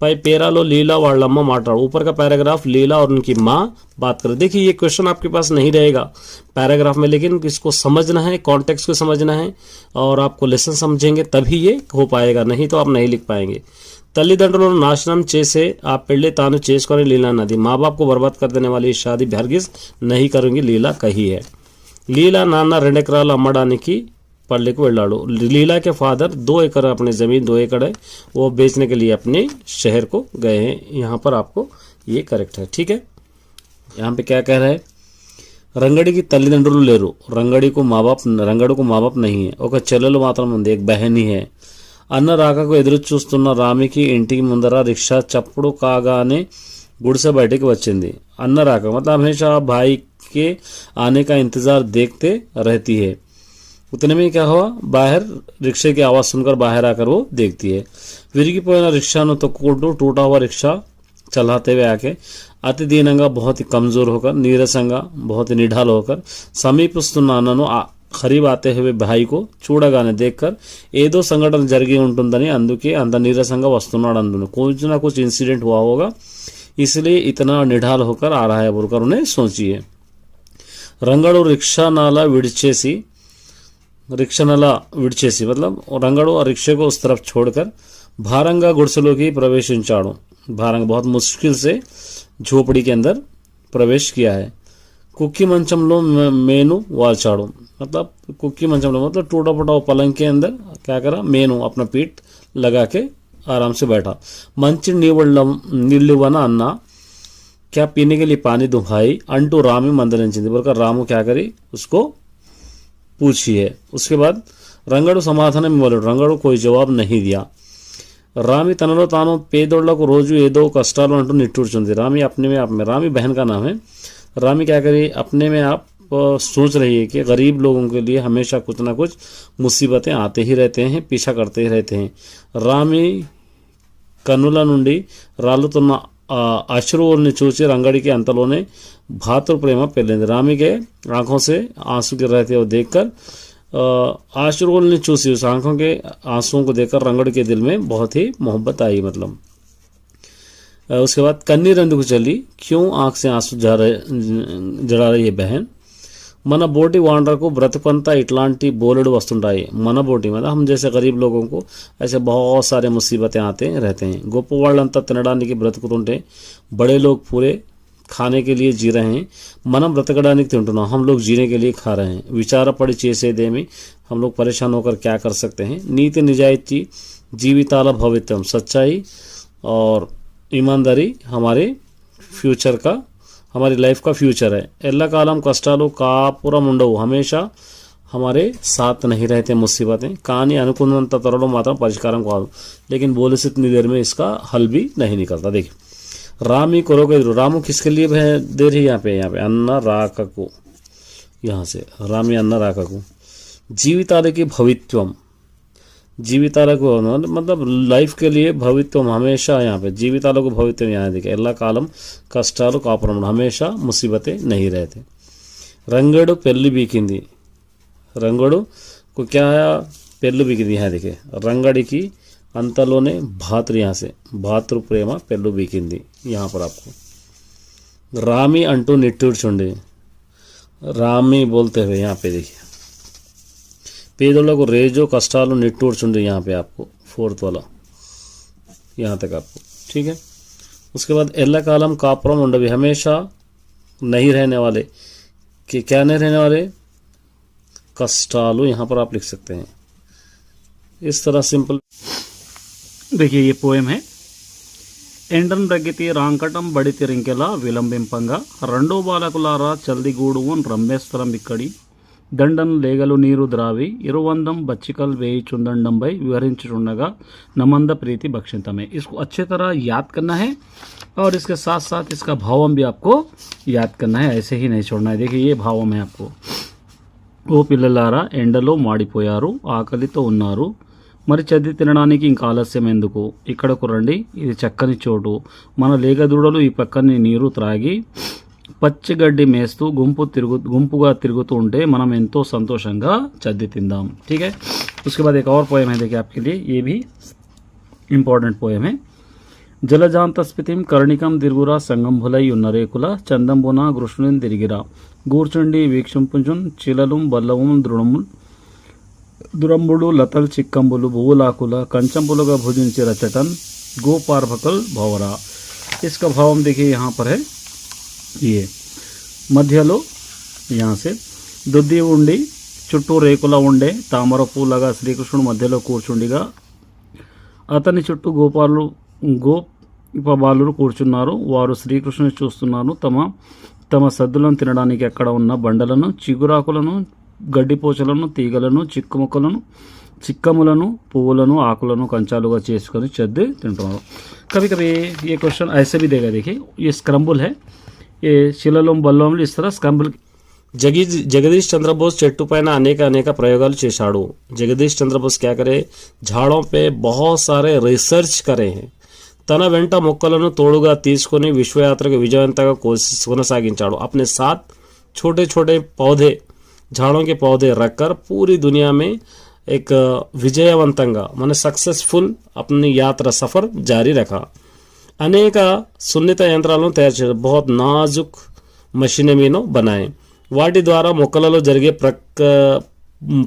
पै पेरालो लीला वालम्मा माట్లాడు, ऊपर का पैराग्राफ लीला और उनकी माँ बात कर। देखिए ये क्वेश्चन आपके पास नहीं रहेगा पैराग्राफ में, लेकिन इसको समझना है, कॉन्टेक्स्ट को समझना है और आपको लेसन समझेंगे तभी ये हो पाएगा, नहीं तो आप नहीं लिख पाएंगे। తల్లిదండ్రులను నాశనం చేసే ఆ పెళ్లి తాను చేసుకొని लीला नदी, माँ बाप को बर्बाद कर देने वाली शादी हरगिज नहीं करूंगी, लीला कही है। लीला नाना 2 ఎకరాలు అమ్మడానికి पल्ले को వెళ్ళాడు। लीला के फादर 2 एकड़ अपने ज़मीन 2 एकड़ है वो बेचने के लिए अपने शहर को गए हैं। यहाँ पर आपको ये करेक्ट है, ठीक है। यहाँ पे क्या कह रहा है, రంగడికి తల్లిదండ్రులు లేరు, రంగడికు మాँ बाप नहीं है, ఒక చెల్లెలు మాత్రం ఉంది, एक बहन ही है। అన్న రాకకు ఎదురు చూస్తున్న రామికి ఇంటికి ముందర రిక్షా చప్పుడు కాగానే గుడిసె బయటికి వచ్చింది। అన్న రాక मतलब हमेशा भाई के आने का इंतजार देखते रहती है। उतने में क्या हुआ, बाहर रिक्शे की आवाज़ सुनकर बाहर आकर वो देखती है। విరిగిపోయిన రిక్షాను తొక్కుకుంటూ टूटा हुआ रिक्शा चलाते हुए आके అతి దీనంగా बहुत ही कमजोर होकर, నీరసంగా बहुत ही निढाल होकर సమీపిస్తున్న అన్నను खरीब आते हुए भाई को చూడగానే देखकर ఏదో సంఘటన జరిగి ఉంటుందని, అందుకే అంత నీరసంగా వస్తున్నాడు, అందును कुछ ना कुछ इंसिडेंट हुआ होगा इसलिए इतना निढाल होकर आ रहा है बोलकर उन्हें सोचिए। రంగడు రిక్షానాల విడిచేసి मतलब రంగడు ఆ रिक्शे को उस तरफ छोड़कर భారంగా గుడిసెలోకి ప్రవేశించాడు। భారంగా बहुत मुश्किल से झोपड़ी के अंदर प्रवेश किया है। कुक्की मंचमलो मेनू वाचाड़ो, मतलब कुक्की मंचमलो मतलब टूटा फूटा पलंग के अंदर क्या करा, मेनू अपना पीठ लगा के आराम से बैठा। मंची नीलिवना अन्ना, क्या पीने के लिए पानी दो भाई, अंटू रामी मंदलिंचिंदी बोलकर रामू क्या करी उसको पूछी है। उसके बाद రంగడు సమాధానం ఇవ్వలేడు, రంగడు कोई जवाब नहीं दिया। రామి తనలో తాను పేదోళ్లకు రోజు ఏదో కష్టాలు అంటూ నిట్టూర్చుంది। రామి अपने में आप में, रामी बहन का नाम है। रामी क्या करी, अपने में आप सोच रही है कि गरीब लोगों के लिए हमेशा कुछ ना कुछ मुसीबतें आते ही रहते हैं, पीछा करते ही रहते हैं। రామి కన్నుల నుండి రాలుతున్న అశ్రువుల్ని చూసి రంగడికి అంతలోనే భాతృ ప్రేమ పెళ్ళింది। రామి के आंखों से आंसू गिर रहे थे वो देखकर आश्रुल्ని చూసి, उस आंखों के आंसुओं को देखकर रंगड़ के दिल में बहुत ही मोहब्बत आई। मतलब उसके बाद कन्नीर ఎందుకు चली, क्यों आंख से आंसू జడా रही है बहन. మన బోటి వాండరకు బ్రతుకంతా ఇట్లాంటి బోలెడు వస్తుంటాయి. మన బోటి मतलब हम जैसे गरीब लोगों को ऐसे बहुत सारे मुसीबतें आते रहते हैं. గొప్ప వాళ్ళంతా తినడానికి బ్రతుకుతుంటే बड़े लोग पूरे खाने के लिए जी रहे हैं. మనం బ్రతకడానికి తింటున్నాం, हम लोग जीने के लिए खा रहे हैं. విచారపడి చేసేదేమి, हम लोग परेशान होकर क्या कर सकते हैं. నీతి నిజాయితీ జీవితాల భవిత్వం, सच्चाई और ईमानदारी हमारे फ्यूचर का, हमारी लाइफ का फ्यूचर है. ఎల్లకాలం కష్టాలు కాపురం ఉండవు, हमेशा हमारे साथ नहीं रहते मुसीबतें. కానీ అనుకున్నంత త్వరలో మాత్రం పరిష్కారం కాదు. लेकिन बोले से इतनी देर में इसका हल भी नहीं निकलता. देखिए रामी करोगे, रामू किसके लिए दे रही है यहाँ पे अन्ना राकको, यहाँ से रामी अन्ना राकको. జీవితాలకి భవిత్వం, జీవితాలకు मतलब लाइफ के लिए भवित्वम हमेशा यहाँ पे, జీవితాలకు భవిత్వం यहाँ देखिए. ఎల్ల కాలం కష్టాలు కాపురం, हमेशा मुसीबतें नहीं रहते. రంగడు పెళ్లి బీకింది, రంగడు को क्या है, పెళ్లి బీకింది यहाँ देखिए. రంగడికి अंतलोने भातृ, यहाँ से भातृ प्रेम पेल्लू बीकिंदी. यहाँ पर आपको रामी अंटू निट्टूर्चुंडी, रामी बोलते हुए यहाँ पे देखिए పేదోళ్లకు రేజో కష్టాలు నిట్టూర్చుండి. यहाँ पे आपको फोर्थ वाला यहाँ तक आपको ठीक है. उसके बाद एल्ला कालम कापुरम उंडवी, हमेशा नहीं रहने वाले, कि क्या नहीं रहने वाले, कष्टालु. यहाँ पर आप लिख सकते हैं इस तरह सिंपल. देखिए ये पोएम है. ఎండన్ దగ్గితి రాంకటం బడితి రింకెల విలంబింపంగా రెండో బాలకులారా చల్దిగూడువన్ రమ్మేస్తరం ఇక్కడి దండన్ లేగలు నీరు ద్రావి ఇరువందం బచ్చికల్ వేయి చుందండంపై వివరించుండగా నమంద ప్రీతి భక్షితమే. इसको अच्छे तरह याद करना है और इसके साथ साथ इसका भावम भी आपको याद करना है, ऐसे ही नहीं छोड़ना है. देखिए ये भावम है आपको. ఓ పిల్లలారా ఎండలో మాడిపోయారు, ఆకలితో ఉన్నారు, మరి చద్ది తినడానికి ఇంకా ఆలస్యం ఎందుకు, ఇక్కడకు రండి, ఇది చక్కని చోటు. మన లేగదూడలు ఈ పక్కని నీరు త్రాగి పచ్చిగడ్డి మేస్తూ గుంపుగా తిరుగుతూ ఉంటే మనం ఎంతో సంతోషంగా చద్ది తిందాం. ठीक है. उसके बाद एक और पोएम है देखिए आपके लिए, ये भी इम्पोर्टेंट पोएम है. జలజాంత స్ఫితిం కర్ణికం దిర్గురా సంగంభులై ఉన్న రేకుల చందంబున కృష్ణుని తిరిగిరా గూర్చుండి వీక్షింపుచున్ చిలలుం బల్లవం దురంబుడు లతల్ చిక్కంబులు భూలాకుల కంచంబులుగా భుజించి రచటన్ గోపార్భకల్ భవరా. इसका भावम देखिए यहाँ पर है. ये మధ్యలో यहाँ से దుద్ది ఉండి చుట్టూ రేకుల ఉండే తామర పూలగా శ్రీకృష్ణుడు మధ్యలో కూర్చుండిగా అతని చుట్టూ గోపబాలురు కూర్చున్నారు. వారు శ్రీకృష్ణుని చూస్తున్నారు. తమ సద్దులను తినడానికి అక్కడ ఉన్న బండలను, చిగురాకులను, గడ్డిపోచలను, తీగలను, చిక్కములను, పువ్వులను, ఆకులను కంచాలుగా చేసుకొని చద్ది తింటున్నారు. कभी कभी ये क्वेश्चन ऐसे भी देगा. देखिए ये स्क्रम्बल है, ये शिललोम बल्लोम इस तरह स्क्रम्बल. जगदीश चंद्र बोस చెట్టు పైన అనేక ప్రయోగాలు చేశాడు. జగదీష్ చంద్ర బోస్ क्या करे, झाड़ों पे बहुत सारे रिसर्च करे हैं. తన వెంట మొక్కలను తోడుగా తీసుకొని విశ్వయాత్రకు విజయవంతంగా కొనసాగించాడు. अपने साथ छोटे छोटे पौधे, झाड़ों के पौधे रखकर पूरी दुनिया में एक విజయవంతంగా మన సక్సెస్ఫుల్ अपनी यात्रा सफर जारी रखा. అనేక సున్నిత యంత్రాలను తయారు చేశారు. बहुत नाजुक मशीनें बनाए. వాటి ద్వారా మొక్కలలో జరిగే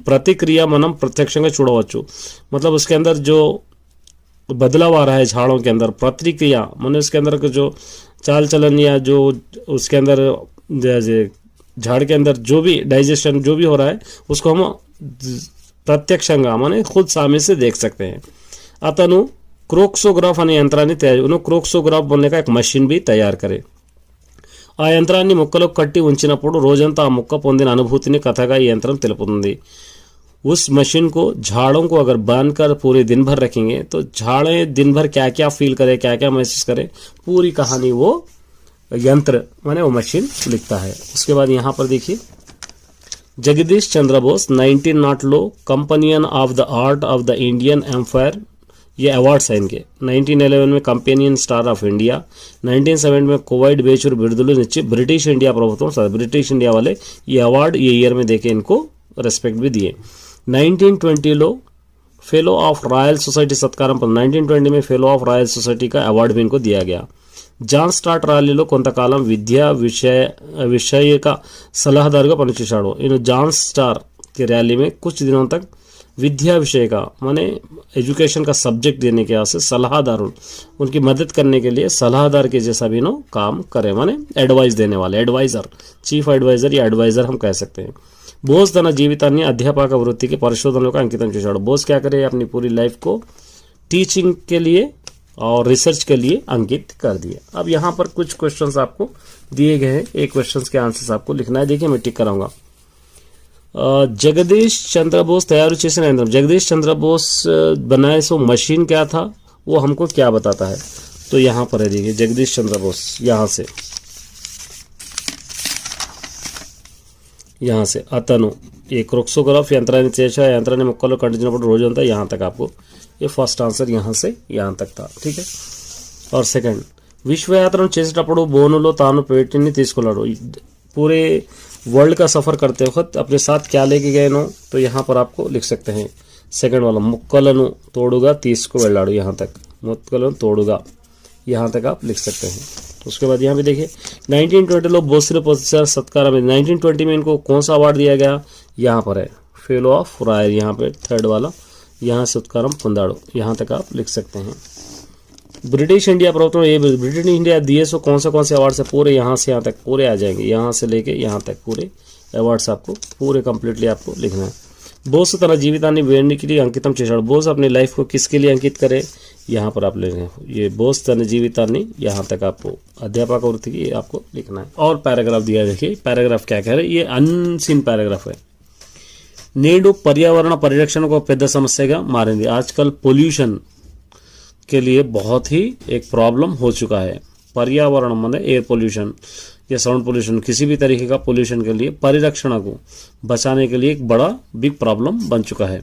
प्रतिक्रिया మనం ప్రత్యక్షంగా చూడవచ్చు. मतलब उसके अंदर जो बदलाव आ रहा है झाड़ों के अंदर, प्रतिक्रिया मैंने उसके अंदर जो चाल चलन या जो उसके अंदर झाड़ के अंदर जो भी डाइजेशन जो भी हो रहा है उसको हम ప్రత్యక్షంగా माने खुद सामने से देख सकते हैं. అతను క్రోక్సోగ్రాఫ్ అనే యంత్రాన్ని క్రోక్సోగ్రాఫ్ बोलने का एक मशीन भी तैयार करे. ఆ యంత్రాన్ని మొక్కలకు కట్టి ఉంచినప్పుడు రోజంతా ఆ మొక్క పొందిన అనుభూతిని కథగా ఈ యంత్రం తెలుపుతుంది. उस मशीन को झाड़ों को अगर बांध कर पूरे दिन भर रखेंगे तो झाड़ें दिन भर क्या क्या फील करे, क्या क्या महसूस करे, पूरी कहानी वो यंत्र माने वो मशीन लिखता है. उसके बाद यहाँ पर देखिए जगदीश चंद्र Bose 1900 companion of the art of the Indian empire, ये अवार्ड्स हैं इनके. 1911 में कंपेनियन स्टार ऑफ इंडिया, 1970 में कोवाइड बेचूर बिरुदुलु निच्ची ब्रिटिश इंडिया प्रभुत्व, ब्रिटिश इंडिया वाले ये अवार्ड ये ईयर में देके इनको रेस्पेक्ट भी दिए. 1920 फेलो ऑफ रॉयल सोसाइटी सत्कारम पर 1920 में फेलो ऑफ रॉयल सोसाइटी का अवार्ड भी इनको दिया गया. జాన్ స్టార్ట్ ర్యాలీలో కొంతకాలం విద్యా విషయక సలహాదారుగా పనిచేశాడు. ఈయన జాన్ स्टार की रैली में कुछ दिनों तक विद्या विषय का माने एजुकेशन का सब्जेक्ट देने के वास्ते सलाहदार उनकी मदद करने के लिए सलाहदार के जैसा भी नो काम करे, माने एडवाइस देने वाले, एडवाइजर, चीफ एडवाइजर या एडवाइजर हम कह सकते हैं. बोस तन जीविताన్ని అధ్యాపక వృత్తికి పరిశోధనలకు అంకితం చేశాడు. बोस क्या करे, अपनी पूरी लाइफ को टीचिंग के लिए और रिसर्च के लिए अंकित कर दिया. अब यहाँ पर कुछ क्वेश्चंस आपको दिए गए हैं, एक क्वेश्चंस के आंसर्स आपको लिखना है. देखिए मैं टिक कराऊंगा. जगदीश चंद्र बोस तैयार చేసిన యంత్రం, जगदीश चंद्र बोस बनाए सो मशीन क्या था, वो हमको क्या बताता है. तो यहाँ पर है, देखिए जगदीश चंद्र बोस, यहाँ से అతను ఈ క్రోక్సోగ్రాఫ్ యంత్రాన్ని చేసా, యంత్రాన్ని మొక్కలు కంటించినప్పుడు రోజంతా यहाँ तक आपको ये फर्स्ट आंसर यहाँ से यहाँ तक था. ठीक है. और सेकंड, విశ్వయాత్రను చేసేటప్పుడు బోనులో తాను పేటిని తీసుకున్నాడు. पूरे वर्ल्ड का सफ़र करते वक्त अपने साथ क्या लेके गए नो, तो यहाँ पर आपको लिख सकते हैं सेकंड वाला, मुक्कలను तोड़ूगा తీసుకు వెళ్ళాడు, यहाँ तक मुक्कలను तोड़ूगा, यहाँ तक आप लिख सकते हैं. उसके बाद यहाँ पे देखिए 1920 లో బోస్ని పురస్కార సత్కారం में 1920 में इनको कौन सा अवार्ड दिया गया, यहाँ पर है फेलो ऑफ रॉयल, यहाँ पे थर्ड वाला, यहाँ सत्कारम పొందాడు, यहाँ तक आप लिख सकते हैं. ब्रिटिश इंडिया प्रवक्ता ये ब्रिटिश इंडिया दिए सो कौन से अवार्ड से, पूरे यहाँ से यहाँ तक पूरे आ जाएंगे, यहाँ से लेके यहाँ तक पूरे अवार्ड्स आपको पूरे कंप्लीटली आपको लिखना है. बोस तन जीविताన్ని వేనికి అంకితం చేశాడు. बोस अपनी लाइफ को किसके लिए अंकित करे, यहाँ पर आप ले रहे हैं. ये बोस तन जीविताన్ని यहाँ तक आपको अध्यापक वृत्ति की आपको लिखना है. और पैराग्राफ दिया, देखिए पैराग्राफ क्या कह रहे हैं, ये अनसीन पैराग्राफ है. నేడు पर्यावरण परिरक्षण को పెద్ద సమస్యగా మారింది. आजकल पोल्यूशन के लिए बहुत ही एक प्रॉब्लम हो चुका है. पर्यावरण माने एयर पोल्यूशन या साउंड पोल्यूशन, किसी भी तरीके का पोल्यूशन के लिए परिरक्षण को बचाने के लिए एक बड़ा बिग प्रॉब्लम बन चुका है.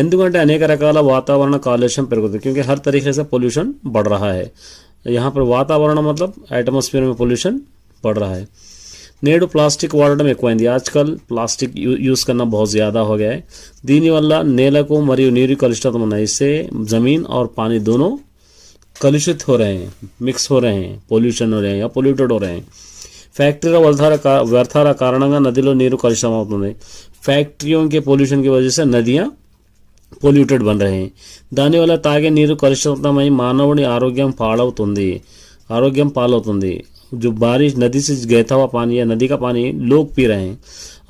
ఎందుకంటే అనేక రకాల వాతావరణ కాలుష్యం పెరుగుతుంది, क्योंकि हर तरीके से पोल्यूशन बढ़ रहा है. यहाँ पर वातावरण मतलब एटमॉस्फेयर में पोल्यूशन बढ़ रहा है. నేడు ప్లాస్టిక్ వాడడం ఎక్కువైంది. आजकल प्लास्टिक यूज़ करना बहुत ज़्यादा हो गया है. దీనివల్ల నేలకు మరియు నీరు కలుషితం ఉన్నాయి. इससे ज़मीन और पानी दोनों कलुषित हो रहे हैं, मिक्स हो रहे हैं, पोल्यूशन हो रहे हैं या पोल्यूटेड हो रहे हैं. ఫ్యాక్టరీల వ్యర్థాల కారణంగా నదిలో నీరు కలుషితం అవుతుంది. ఫ్యాక్టరీयों के पोल्यूशन की वजह से नदियाँ पोल्यूटेड बन रहे हैं. దానివల్ల తాగే నీరు కలుషితమై మానవుని ఆరోగ్యం పాలవుతుంది. जो बारिश नदी से बहता हुआ पानी या नदी का पानी लोग पी रहे हैं,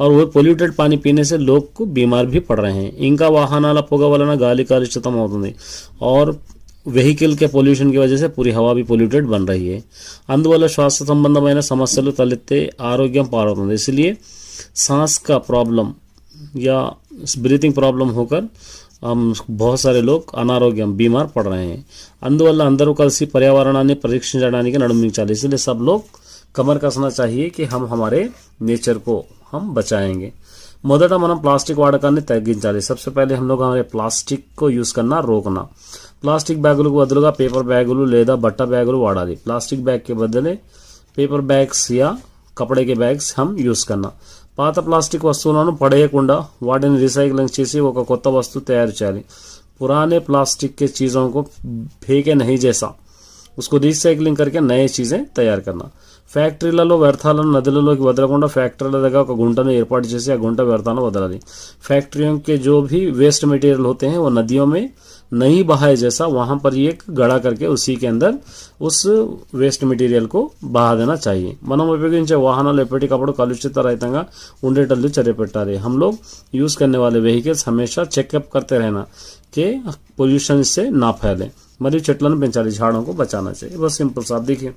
और वो पोल्यूटेड पानी पीने से लोग को बीमार भी पड़ रहे हैं. ఇంకా వాహనాల పొగ వలన గాలి కలుషితం అవుతుంది, और వెహికల్ के పొల్యూషన్ की वजह से पूरी हवा भी पोल्यूटेड बन रही है. అందువల్ల శ్వాస సంబంధమైన సమస్యలు తలెత్తే ఆరోగ్యం పాలవుతుంది. इसलिए सांस का प्रॉब्लम या ब्रीथिंग प्रॉब्लम होकर हम बहुत सारे लोग అనారోగ్యం बीमार पड़ रहे हैं. అందువల్ల అందరూ కలిసి పర్యావరణాన్ని పరీక్షించడానికి నడుమించాలి. इसलिए सब लोग कमर कसना चाहिए कि हम हमारे नेचर को हम बचाएंगे. మొదట మనం ప్లాస్టిక్ వాడకాన్ని తగ్గించాలి. सबसे पहले हम लोग हमारे ప్లాస్టిక్ को యూజ్ करना रोकना. ప్లాస్టిక్ బ్యాగులకు బదులుగా పేపర్ బ్యాగులు లేదా బట్ట బ్యాగులు వాడాలి. ప్లాస్టిక్ బ్యాగ్ के बदले पेपर बैग्स या कपड़े के बैग्स हम यूज़ करना. పాత ప్లాస్టిక్ వస్తువులను పడేయకుండా వాటిని రీసైక్లింగ్ చేసి ఒక కొత్త వస్తువు తయారు చేయాలి. पुराने प्लास्टिक के चीज़ों को फेंके नहीं जैसा उसको రీసైక్లింగ్ करके नए चीज़ें तैयार करना. ఫ్యాక్టరీలలో వ్యర్థాలను నదులలోకి వదలకుండా ఫ్యాక్టరీల దగ్గర ఒక గుంటను ఏర్పాటు చేసి ఆ గుంట వ్యర్థాలను వదలాలి. फैक्ट्रियों के जो भी वेस्ट मटेरियल होते हैं वो नदियों में नहीं बहाए जैसा वहाँ पर एक गड़ा करके उसी के अंदर उस वेस्ट मटेरियल को बहा देना चाहिए. మనం ఉపయోగించే వాహనాలు ఎప్పటికప్పుడు కలుషిత రహితంగా ఉండేటట్లు చర్య పెట్టాలి. हम लोग यूज़ करने वाले व्हीकल्स हमेशा चेकअप करते रहना कि पोल्यूशन से ना फैले. మరియు చెట్లను పెంచాలి, झाड़ों को बचाना चाहिए. बस सिंपल सा. आप देखिए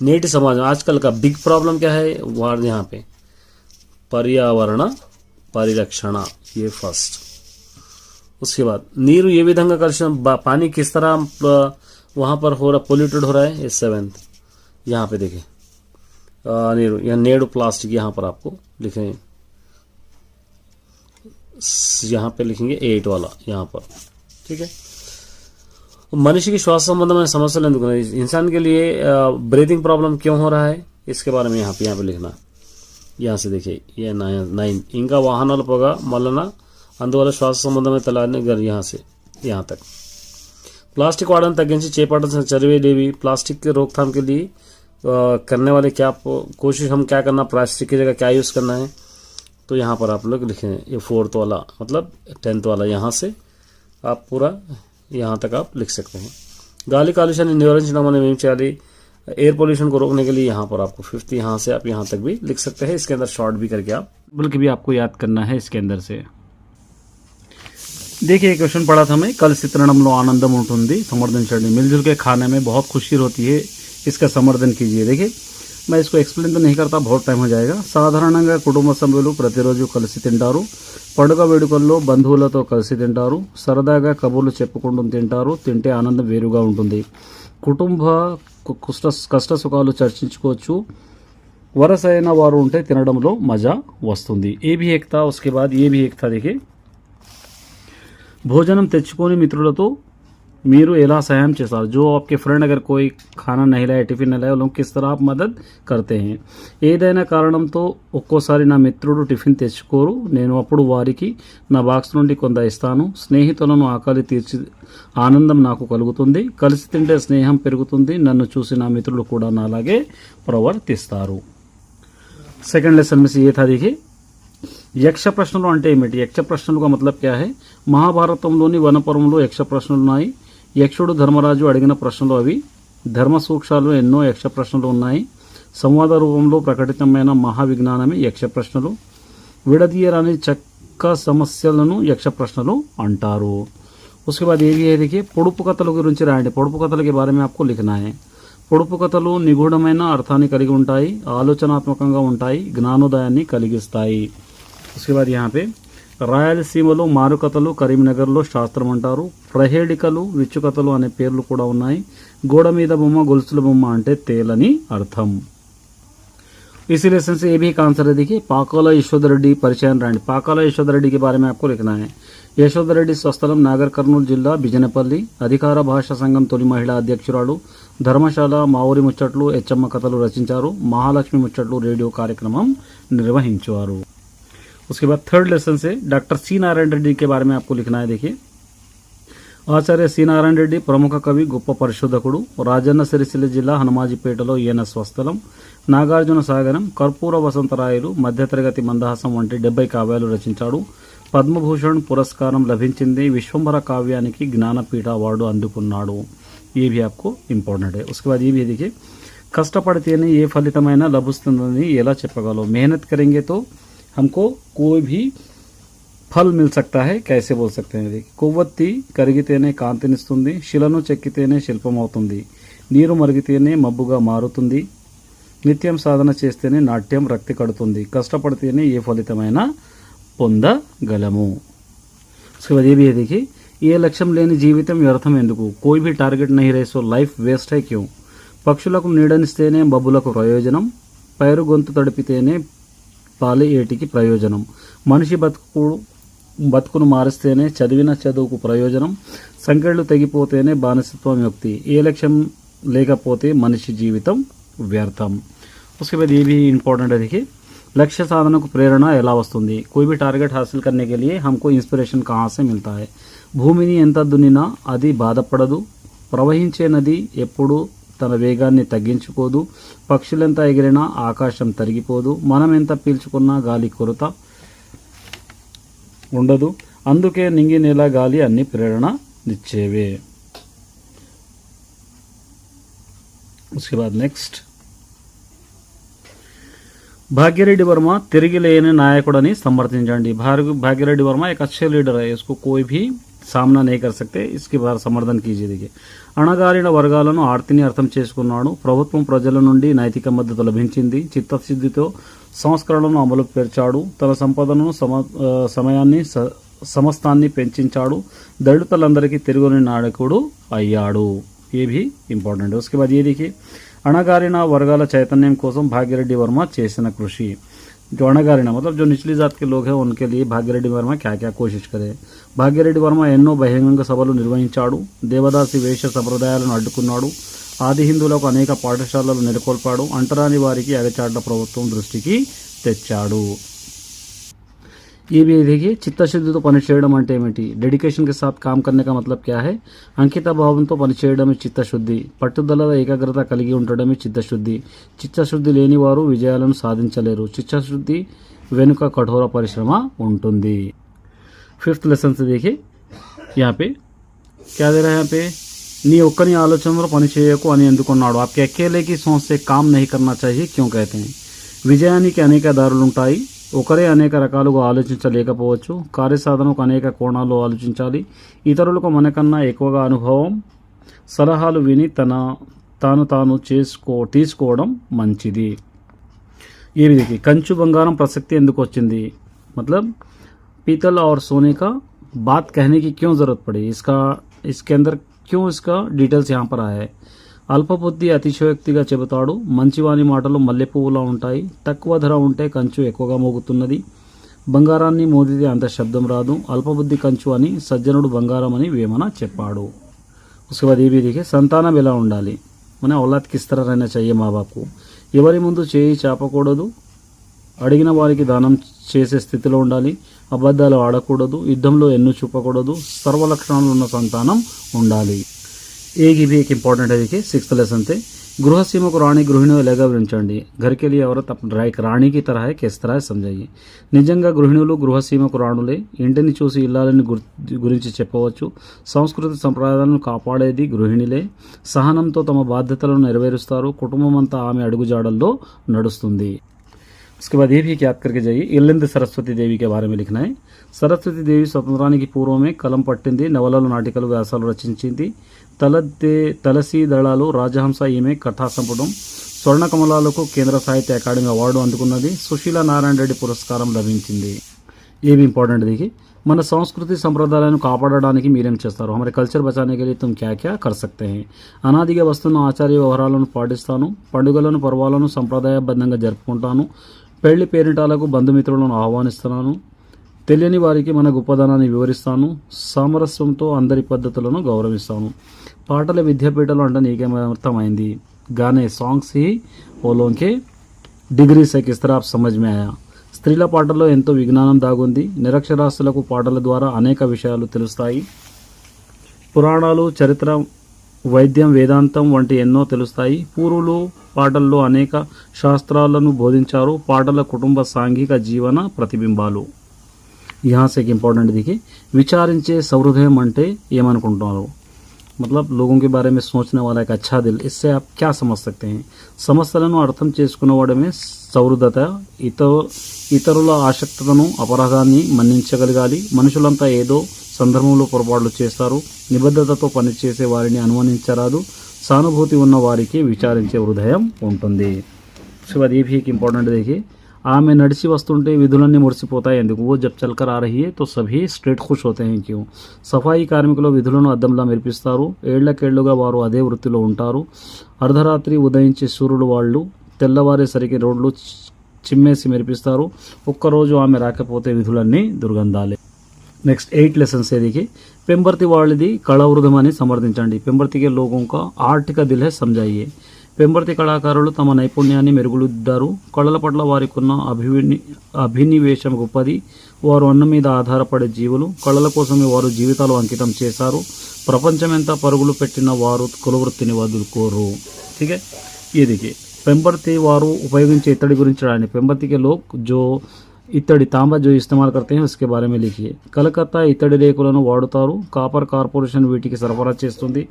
నేటి समाज में आजकल का बिग प्रॉब्लम क्या है, वार यहाँ पे पर्यावरण परिरक्षण, ये फर्स्ट. उसके बाद నీరు ఏ విధంగా కలుషితం, पानी किस तरह वहाँ पर हो रहा पोल्यूटेड हो रहा है, ये 7th. यहाँ पे देखिए నీరు या నేడు प्लास्टिक, यहाँ पर आपको लिखेंगे, यहाँ पे लिखेंगे 8 वाला यहाँ पर. ठीक है. मनुष्य की श्वास संबंधమైన సమస్యలు ఎందుకు ఉన్నాయి, इंसान के लिए ब्रीथिंग प्रॉब्लम क्यों हो रहा है, इसके बारे में यहाँ पे लिखना. यहाँ से देखिए ये 9. ఇంకా వాహనాల పొగ వలన అందువల్ల శ్వాస సంబంధమైన తలాన్ని यहाँ से यहाँ तक. प्लास्टिक वाड़न तग्गिंచి చేపట్టాల్సిన చర్యలేవి प्लास्टिक के रोकथाम के लिए करने वाले क्या कोशिश, हम क्या करना, प्लास्टिक की जगह क्या यूज़ करना है। तो यहाँ पर आप लोग लिखें ये 4th वाला मतलब 10th वाला, यहाँ से आप पूरा यहाँ तक आप लिख सकते हैं। गाली कालुष्याన్ని నివారించడం మనం ఏం చేయాలి, एयर पोल्यूशन को रोकने के लिए यहाँ पर आपको 5th यहाँ से आप यहाँ तक भी लिख सकते हैं। इसके अंदर शॉर्ट भी करके आप बल्कि भी आपको याद करना है इसके अंदर से। देखिए क्वेश्चन पढ़ा था मैं, కలిసి తినడంలో ఆనందం ఉంటుంది, समर्दनचंडी, मिलजुल के खाने में बहुत खुशी होती है, इसका समर्थन कीजिए। देखिए मैं इसको एक्सप्लेन तो नहीं करता, बहुत टाइम हो जाएगा। సాధారణంగా కుటుంబ సభ్యులు ప్రతిరోజు కలిసి తింటారు, పండుగ వేడుకల్లో బంధువులతో కలిసి తింటారు, సరదాగా కబుర్లు చెప్పుకుంటూ తింటారు, తింటే ఆనందం వేరుగా ఉంటుంది। కుటుంబ కష్ట సుఖాలు చర్చించుకోవచ్చు, వరసైన వారు ఉంటే తినడంలో మజా వస్తుంది। ఏ भी एक था, उसके बाद ये भी एक था। देखिए భోజనం తెచ్చుకొని మిత్రులతో మీరు ఎలా సహాయం చేస్తారు, जो आपके फ्रेंड अगर कोई खाना नहीं लाए, టిఫిన్ नहीं लाए, लोग किस तरह आप मदद करते हैं। ఏదైనా కారణంతో ఒక్కోసారి నా మిత్రుడు టిఫిన్ తెచ్చుకోరు, నేను అప్పుడు వారికి నా బాక్స్ నుండి కొంత ఇస్తాను। స్నేహితులను ఆకలి తీర్చి ఆనందం నాకు కలుగుతుంది, కలిసి తింటే స్నేహం పెరుగుతుంది, నన్ను చూసి నా మిత్రులు కూడా నాలాగే ప్రవర్తిస్తారు। सेकंड लेसन में से ये था। देखिए యక్ష ప్రశ్నలు అంటే ఏమిటి, యక్ష ప్రశ్నలు का मतलब क्या है, మహాభారతంలోని వనపర్వంలో యక్ష ప్రశ్నలు ఉన్నాయి। యక్షుడు ధర్మరాజు అడిగిన ప్రశ్నలు అవి। ధర్మ సూక్ష్మాలు ఎన్నో యక్ష ప్రశ్నలు ఉన్నాయి। సంవాద రూపంలో ప్రకటితమైన మహావిజ్ఞానమే యక్ష ప్రశ్నలు। విడదీయరాని చక్క సమస్యలను యక్ష ప్రశ్నలు అంటారు। उसके बाद ये भी है। देखिए పొడుపు కథల గురించి రాయండి, పొడుపు కథల के बारे में आपको लिखना है। పొడుపు కథలు నిగూఢమైన అర్థాన్ని కలిగి ఉంటాయి, ఆలోచనాత్మకంగా ఉంటాయి, జ్ఞానోదయాన్ని కలిగిస్తాయి। उसके बाद यहाँ पे రాయలసీమలో మారుకథలు, కరీంనగర్లో శాస్త్రం అంటారు। ప్రహేళికలు, విచ్చుకథలు అనే పేర్లు కూడా ఉన్నాయి। గోడ మీద బొమ్మ, గొలుసుల బొమ్మ అంటే తేలని అర్థం। इसी लेसन से ये भी एक आंसर है। देखिए పాకాల యశోధర్ రెడ్డి పరిచయం రాయండి। పాకాల యశోధర్ రెడ్డి के बारे में आपको लिखना है। యశోధర్ రెడ్డి స్వస్థలం నాగర్ కర్నూలు జిల్లా బిజనపల్లి, అధికార భాషా సంఘం తొలి మహిళా అధ్యక్షురాలు, ధర్మశాల, మా ఊరి ముచ్చట్లు, హెచ్చమ్మ కథలు రచించారు, మహాలక్ష్మి ముచ్చట్లు రేడియో కార్యక్రమం నిర్వహించారు। उसके बाद थर्ड लेसन से डॉक्टर सी नारायण रेड्डी के बारे में आपको लिखना है। देखिए ఆచార్య సి నారాయణ రెడ్డి ప్రముఖ కవి, గొప్ప పరిశోధకుడు। రాజన్న సిరిసిల్ల జిల్లా హనుమాజిపేటలో ఈయన స్వస్థలం। నాగార్జున సాగరం, కర్పూర వసంతరాయలు, మధ్యతరగతి మందహాసం వంటి 70 కావ్యాలు రచించాడు। పద్మభూషణ్ పురస్కారం లభించింది। విశ్వంభర కావ్యానికి జ్ఞానపీఠ అవార్డు అందుకున్నాడు। ये भी आपको ఇంపార్టెంట్ है। उसके बाद ये भी देखिए కష్టపడితేనే ఏ ఫలితమైనా లభిస్తుందని ఎలా చెప్పగలవు, मेहनत करेंगे तो हमको कोई भी फल मिल सकता है, कैसे बोल सकते हैं। देखिए కొవ్వొత్తి కరిగితేనే కాంతినిస్తుంది, శిలను చెక్కితేనే శిల్పం అవుతుంది, నీరు మరిగితేనే మబ్బుగా మారుతుంది, నిత్యం సాధన చేస్తేనే నాట్యం రక్తి కడుతుంది, కష్టపడితేనే ఏ ఫలితమైనా పొందగలము। उसके बाद ये भी है। देखिए ఏ లక్ష్యం లేని జీవితం వ్యర్థం ఎందుకు, कोई भी टारगेट नहीं रहे सो लाइफ वेस्ट है क्यों। పక్షులకు నీడనిస్తేనే బబ్బులకు ప్రయోజనం, పైరు గొంతు తడిపితేనే పాలి ఏటికి ప్రయోజనం, మనిషి బతుకును మారిస్తేనే చదివిన చదువుకు ప్రయోజనం, సంకెళ్ళు తెగిపోతేనే బానిసత్వం యుక్తి, ఏ లక్ష్యం లేకపోతే మనిషి జీవితం వ్యర్థం। उसके बाद ये भी इंपॉर्टेंट है। देखिए लक्ष्य साधन को प्रेरणा ఎలా వస్తుంది, कोई भी टारगेट हासिल करने के लिए हमको इंस्पिरेशन कहाँ से मिलता है। భూమిని ఎంత దున్నినా అది బాధపడదు, ప్రవహించే నది ఎప్పుడు తన వేగాన్ని తగ్గించుకోదు, పక్షులెంత ఎగిరినా ఆకాశం తరిగిపోదు, మనం ఎంత పీల్చుకున్నా గాలి కొరత ఉండదు, అందుకే నింగి నేల గాలి అన్ని ప్రేరణ నిచ్చేవే। उसके बाद नेक्स्ट भाग्यरेड्डी वर्मा तिरिగి లేని నాయకుడని సమర్థించండి। भाग्यरेड्डी वर्मा एक अच्छे लीडर है, इसको कोई भी सामना नहीं कर सकते, इसके बार समर्थन कीजिए। देखिए అణగారిన వర్గాలను ఆర్తిని అర్థం చేసుకున్నాడు, ప్రభుత్వం ప్రజల నుండి నైతిక మద్దతు లభించింది, చిత్తశుద్ధితో సంస్కరణలను అమలు పరిచాడు, తన సంపదను సమయాన్ని సమస్తాన్ని పెంచాడు, దళితులందరికీ తిరుగుని నాయకుడు అయ్యాడు। ये भी इंपॉर्टेंट है। उसके बाद ये देखिए అణగారిన వర్గాల చైతన్యం కోసం భాగ్యరెడ్డి వర్మ చేసిన కృషి। जो అణగారిన मतलब जो निचली जात के लोग हैं उनके लिए भाग्यरेड्डी वर्मा क्या क्या कोशिश करे। భాగ్యరెడ్డి వర్మ ఎన్నో బహిరంగ సభలు నిర్వహించాడు, దేవదాసి వేష సంప్రదాయాలను అడ్డుకున్నాడు, ఆది హిందువులకు అనేక పాఠశాలలు నెలకొల్పాడు, అంటరాని వారికి అగచాట్ల ప్రభుత్వం దృష్టికి తెచ్చాడు। ये भी देखिए చిత్తశుద్ధితో పని చేయడం అంటే ఏమిటి, డెడికేషన్ के साथ काम करने का मतलब क्या है, అంకిత భావంతో పని చేయడమే చిత్తశుద్ధి, పట్టుదల ఏకాగ్రత కలిగి ఉండడమే చిత్తశుద్ధి, చిత్తశుద్ధి లేని వారు విజయాలను సాధించలేరు, చిత్తశుద్ధి వెనుక కఠోర పరిశ్రమ ఉంటుంది। फिफ्थ लेसन से देखिए यहाँ पे क्या दे रहा है, यहाँ पे నీ ఒక్కని ఆలోచనలో పని చేయకు అని ఎందుకున్నాడు, आपके अकेले की सोच से काम नहीं करना चाहिए क्यों कहते हैं, విజయానికి అనేక దారులుంటాయి, ఒకరే అనేక రకాలుగా ఆలోచించలేకపోవచ్చు, కార్యసాధనకు అనేక కోణాలు ఆలోచించాలి, ఇతరులకు మనకన్నా ఎక్కువగా అనుభవం, సలహాలు విని తాను తీసుకోవడం మంచిది। ये भी देखिए कंचु बंगारम प्रसक्ति ఎందుకు వచ్చింది, मतलब पीतल और सोने का बात कहने की क्यों ज़रूरत पड़ी, इसके अंदर क्यों इसका डिटेल्स यहाँ पर आया है। అల్పబుద్ధి అతిశయోక్తిగా చెబుతాడు, మంచివాని మాటలు మల్లెపువ్వులా ఉంటాయి, తక్కువ ధర ఉంటే కంచు ఎక్కువగా మోగుతున్నది, బంగారాన్ని మోదితే అంత శబ్దం రాదు, అల్పబుద్ధి కంచు అని సజ్జనుడు బంగారం అని వేమన చెప్పాడు। उसके बाद ये भी देखिए సంతానం ఎలా ఉండాలి, మన औलाद किस तरह रहना चाहिए माँ बाप को, ఎవరి ముందు చేయి చాపకూడదు, అడిగిన వారికి దానం చేసే స్థితిలో ఉండాలి, అబద్ధాలు ఆడకూడదు, యుద్ధంలో ఎన్ను చూపకూడదు, సర్వలక్షణాలు ఉన్న సంతానం ఉండాలి। एक ही भी एक इंपॉर्टेंट है देखिए सिक्स्थ लेसन थे, गृह सीमा को रानी गृहिणी ఎలాగా వివరించండి, घर के लिए औरत एक रानी की तरह है किस तरह समझाइए। నిజంగా గృహిణులు గృహసీమకు రాణులే, ఇంటిని చూసి ఇల్లాలని గురించి చెప్పవచ్చు, సంస్కృతి సంప్రదాయాలను కాపాడేది గృహిణిలే, సహనంతో తమ బాధ్యతలను నెరవేరుస్తారు, కుటుంబం అంతా ఆమె అడుగుజాడల్లో నడుస్తుంది। उसके बाद ये भी याद करके जाइए, इल्लिंद सरस्वती देवी के बारे में लिखना है। सरस्वती देवी స్వతంత్రానికి పూర్వమే కలం పట్టింది, నవలలు నాటికలు వ్యాసాలు రచించింది, తలసి దళాలు రాజహంస ఈమె కథా సంపుటం, స్వర్ణ కమలాలకు కేంద్ర సాహిత్య అకాడమీ అవార్డు అందుకున్నది, సుశీల నారాయణ రెడ్డి పురస్కారం లభించింది। ये भी इंपॉर्टेंट देखिए, మన సంస్కృతి సంప్రదాయాలను కాపాడడానికి మీరేం చేస్తారు, हमारे కల్చర్ బచానే के लिए तुम क्या क्या कर सकते हैं। అనాదిగా వస్తున్న ఆచార్య వ్యవహారాలను పాటిస్తాను, పండుగలను పర్వాలను సంప్రదాయబద్ధంగా జరుపుకుంటాను, పెళ్లి పేరింటాలకు బంధుమిత్రులను ఆహ్వానిస్తున్నాను, తెలియని వారికి మన గొప్పదనాన్ని వివరిస్తాను, సామరస్యంతో అందరి పద్ధతులను గౌరవిస్తాను, పాటల విద్యాపీఠలు అంటే నీకేమర్థమైంది, గానే సాంగ్స్ ही बोलों के डिग्री से किस तरह आप समझ में आया। స్త్రీల పాటల్లో ఎంతో విజ్ఞానం దాగుంది, నిరక్షరాస్యులకు పాటల ద్వారా అనేక విషయాలు తెలుస్తాయి, పురాణాలు చరిత్ర వైద్యం వేదాంతం వంటి ఎన్నో తెలుస్తాయి, పూర్వులు పాటల్లో అనేక శాస్త్రాలను బోధించారు, పాటల కుటుంబ సాంఘిక జీవన ప్రతిబింబాలు। यहाँ से एक इम्पॉर्टेंट देखिए, विचारिंचे सौहृदय అంటే ఏమనుకుంటున్నారు, मतलब लोगों के बारे में सोचने वाला एक अच्छा दिल, इससे आप क्या समझ सकते हैं। సమస్యలను అర్థం చేసుకునేవాడమే సౌహృదత, ఇతరుల ఆసక్తతను అపరాధాన్ని మన్నించగలగాలి, మనుషులంతా ఏదో సందర్భంలో పొరపాట్లు చేస్తారు, నిబద్ధతతో పనిచేసే వారిని అనుమానించరాదు, సానుభూతి ఉన్న వారికి విచారించే హృదయం ఉంటుంది। उसके बाद ये भी एक इम्पोर्टेंट देखिए, ఆమె నడిచి వస్తుంటే విధులన్నీ మురిసిపోతాయి ఎందుకు, वो जब चलकर आ रही है तो सभी स्ट्रेट खुश होते हैं क्यों। సఫాయి కార్మికులు విధులను అద్దంలా మెరిపిస్తారు, ఏళ్లకేళ్లుగా వారు అదే వృత్తిలో ఉంటారు, అర్ధరాత్రి ఉదయించే సూర్యుడు వాళ్ళు తెల్లవారేసరికి రోడ్లు చిమ్మేసి మెరిపిస్తారు, ఒక్కరోజు ఆమె రాకపోతే విధులన్నీ దుర్గంధాలే। नेक्स्ट 8 लेसन से देखिए, పెంబర్తి వాళ్ళది కళావృధం అని సమర్థించండి, పెంబర్తి के लोगों का आर्ट का दिल है समझाइए। పెంబర్తి కళాకారులు తమ నైపుణ్యాన్ని మెరుగుదిద్దారు, కళల పట్ల వారికున్న అభినివేశం గొప్పది, వారు అన్నం మీద ఆధారపడే జీవులు, కళల కోసమే వారు జీవితాలు అంకితం చేశారు, ప్రపంచమెంత పరుగులు పెట్టిన వారు కులవృత్తిని వదులుకోరు। ठीक है, ये देखिए పెంబర్తి వారు ఉపయోగించే ఇత్తడి గురించి రాయండి, పెంబర్తి के लोग जो ఇత్తడి तांबा जो इस्तेमाल करते हैं उसके बारे में लिखिए। కలకత్తా ఇత్తడి రేకులను వాడుతారు, కాపర్ కార్పొరేషన్ వీటికి సరఫరా చేస్తుంది,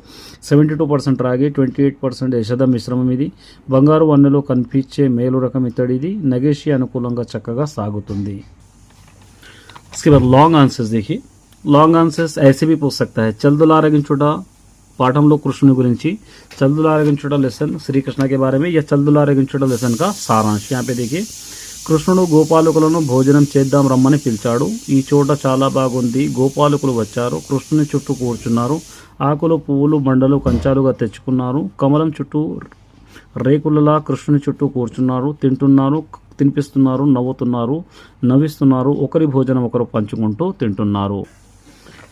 72% రాగి 28% యశద మిశ్రమం ఇది, బంగారు వన్నెలో కనిపించే మేలు రకం ఇత్తడి ఇది, నగేషి అనుకూలంగా చక్కగా సాగుతుంది। इसके बाद लॉन्ग आंसर्स देखिए, लॉन्ग आंसर्स ऐसे भी पूछ सकता है, చల్దులారగించుట పాఠంలో కృష్ణుని గురించి, చల్దులారగించుట లెसन श्री कृष्ण के बारे में, या చల్దులారగించుట లెसन का सारांश। यहाँ पे देखिए, కృష్ణుడు గోపాలకులను భోజనం చేద్దాం రమ్మని పిలిచాడు, ఈ చోట చాలా బాగుంది, గోపాలకులు వచ్చారు, కృష్ణుని చుట్టూ కూర్చున్నారు, ఆకులు పువ్వులు బండలు కంచాలుగా తెచ్చుకున్నారు, కమలం చుట్టూ రేకులలా కృష్ణుని చుట్టూ కూర్చున్నారు, తింటున్నారు, తినిపిస్తున్నారు, నవ్వుతున్నారు, నవ్విస్తున్నారు, ఒకరి భోజనం ఒకరు పంచుకుంటూ తింటున్నారు।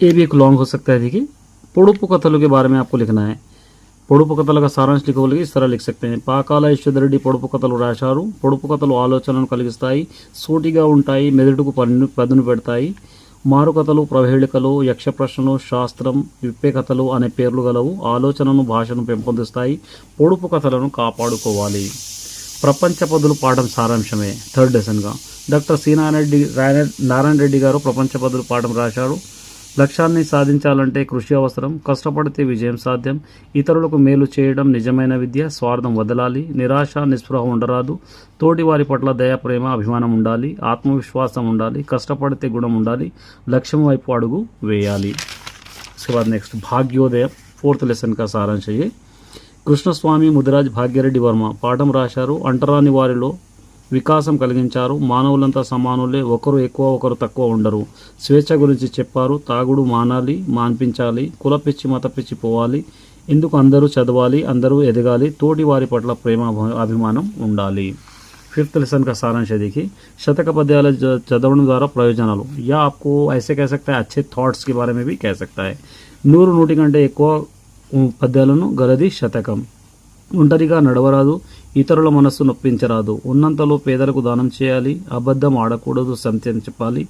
ये भी एक लॉन्ग हो सकता है। देखिए, పొడుపు కథలు के बारे में आपको लिखना है, పొడుపు కథల సారాంశ లిఖవలికి ఇస్ तरह लिख सकते हैं పాకాల ఈశ్వరరెడ్డి పొడుపు కథలు రాశారు. పొడుపు కథలు ఆలోచనను కలిగిస్తాయి, సూటిగా ఉంటాయి, మెదడుకు పదును పెడతాయి. మారుకథలు, ప్రహేళికలు, యక్ష ప్రశ్నలు, శాస్త్రం, విప్పే కథలు అనే పేర్లు గలవు. ఆలోచనను, భాషను పెంపొందిస్తాయి. పొడుపు కథలను కాపాడుకోవాలి. ప్రపంచ పదులు పాఠం సారాంశమే థర్డ్ లెసన్గా డాక్టర్ సి నారాయణ రెడ్డి గారు ప్రపంచ పదులు పాఠం రాశారు. లక్ష్యాన్ని సాధించాలంటే కృషి అవసరం, కష్టపడితే విజయం సాధ్యం, ఇతరులకు మేలు చేయడం నిజమైన విద్య, స్వార్థం వదలాలి, నిరాశ నిస్పృహ ఉండరాదు, తోటి వారి పట్ల దయ, ప్రేమ, అభిమానం ఉండాలి, ఆత్మవిశ్వాసం ఉండాలి, కష్టపడితే గుణం ఉండాలి, లక్ష్యం వైపు అడుగు వేయాలి. उसके बाद नेक्स्ट भाग्योदय फोर्थ लेसन का सारांश है. కృష్ణస్వామి ముదిరాజ్ భాగ్యరెడ్డి వర్మ పాఠం రాశారు. అంటరాని వారిలో వికాసం కలిగించారు. మానవులంతా సమానులే, ఒకరు ఎక్కువ ఒకరు తక్కువ ఉండరు. స్వేచ్ఛ గురించి చెప్పారు. తాగుడు మానాలి, మాన్పించాలి, కులపిచ్చి మతపిచ్చి పోవాలి, ఎందుకు అందరూ చదవాలి, అందరూ ఎదగాలి, తోటి వారి పట్ల ప్రేమ అభిమానం ఉండాలి. फिफ्थ लेसन का सारांश है. देखिए शतक पद्याल चदवण द्वारा प्रयोजनालु या आपको ऐसे कह सकता है अच्छे थॉट्स के बारे में भी कह सकता है. నూరు నూటి కంటే ఎక్కువ పద్యాలను గలది శతకం. ఒంటరిగా నడవరాదు, ఇతరుల మనస్సు నొప్పించరాదు, ఉన్నంతలో పేదలకు దానం చేయాలి, అబద్ధం ఆడకూడదు, సత్యం చెప్పాలి,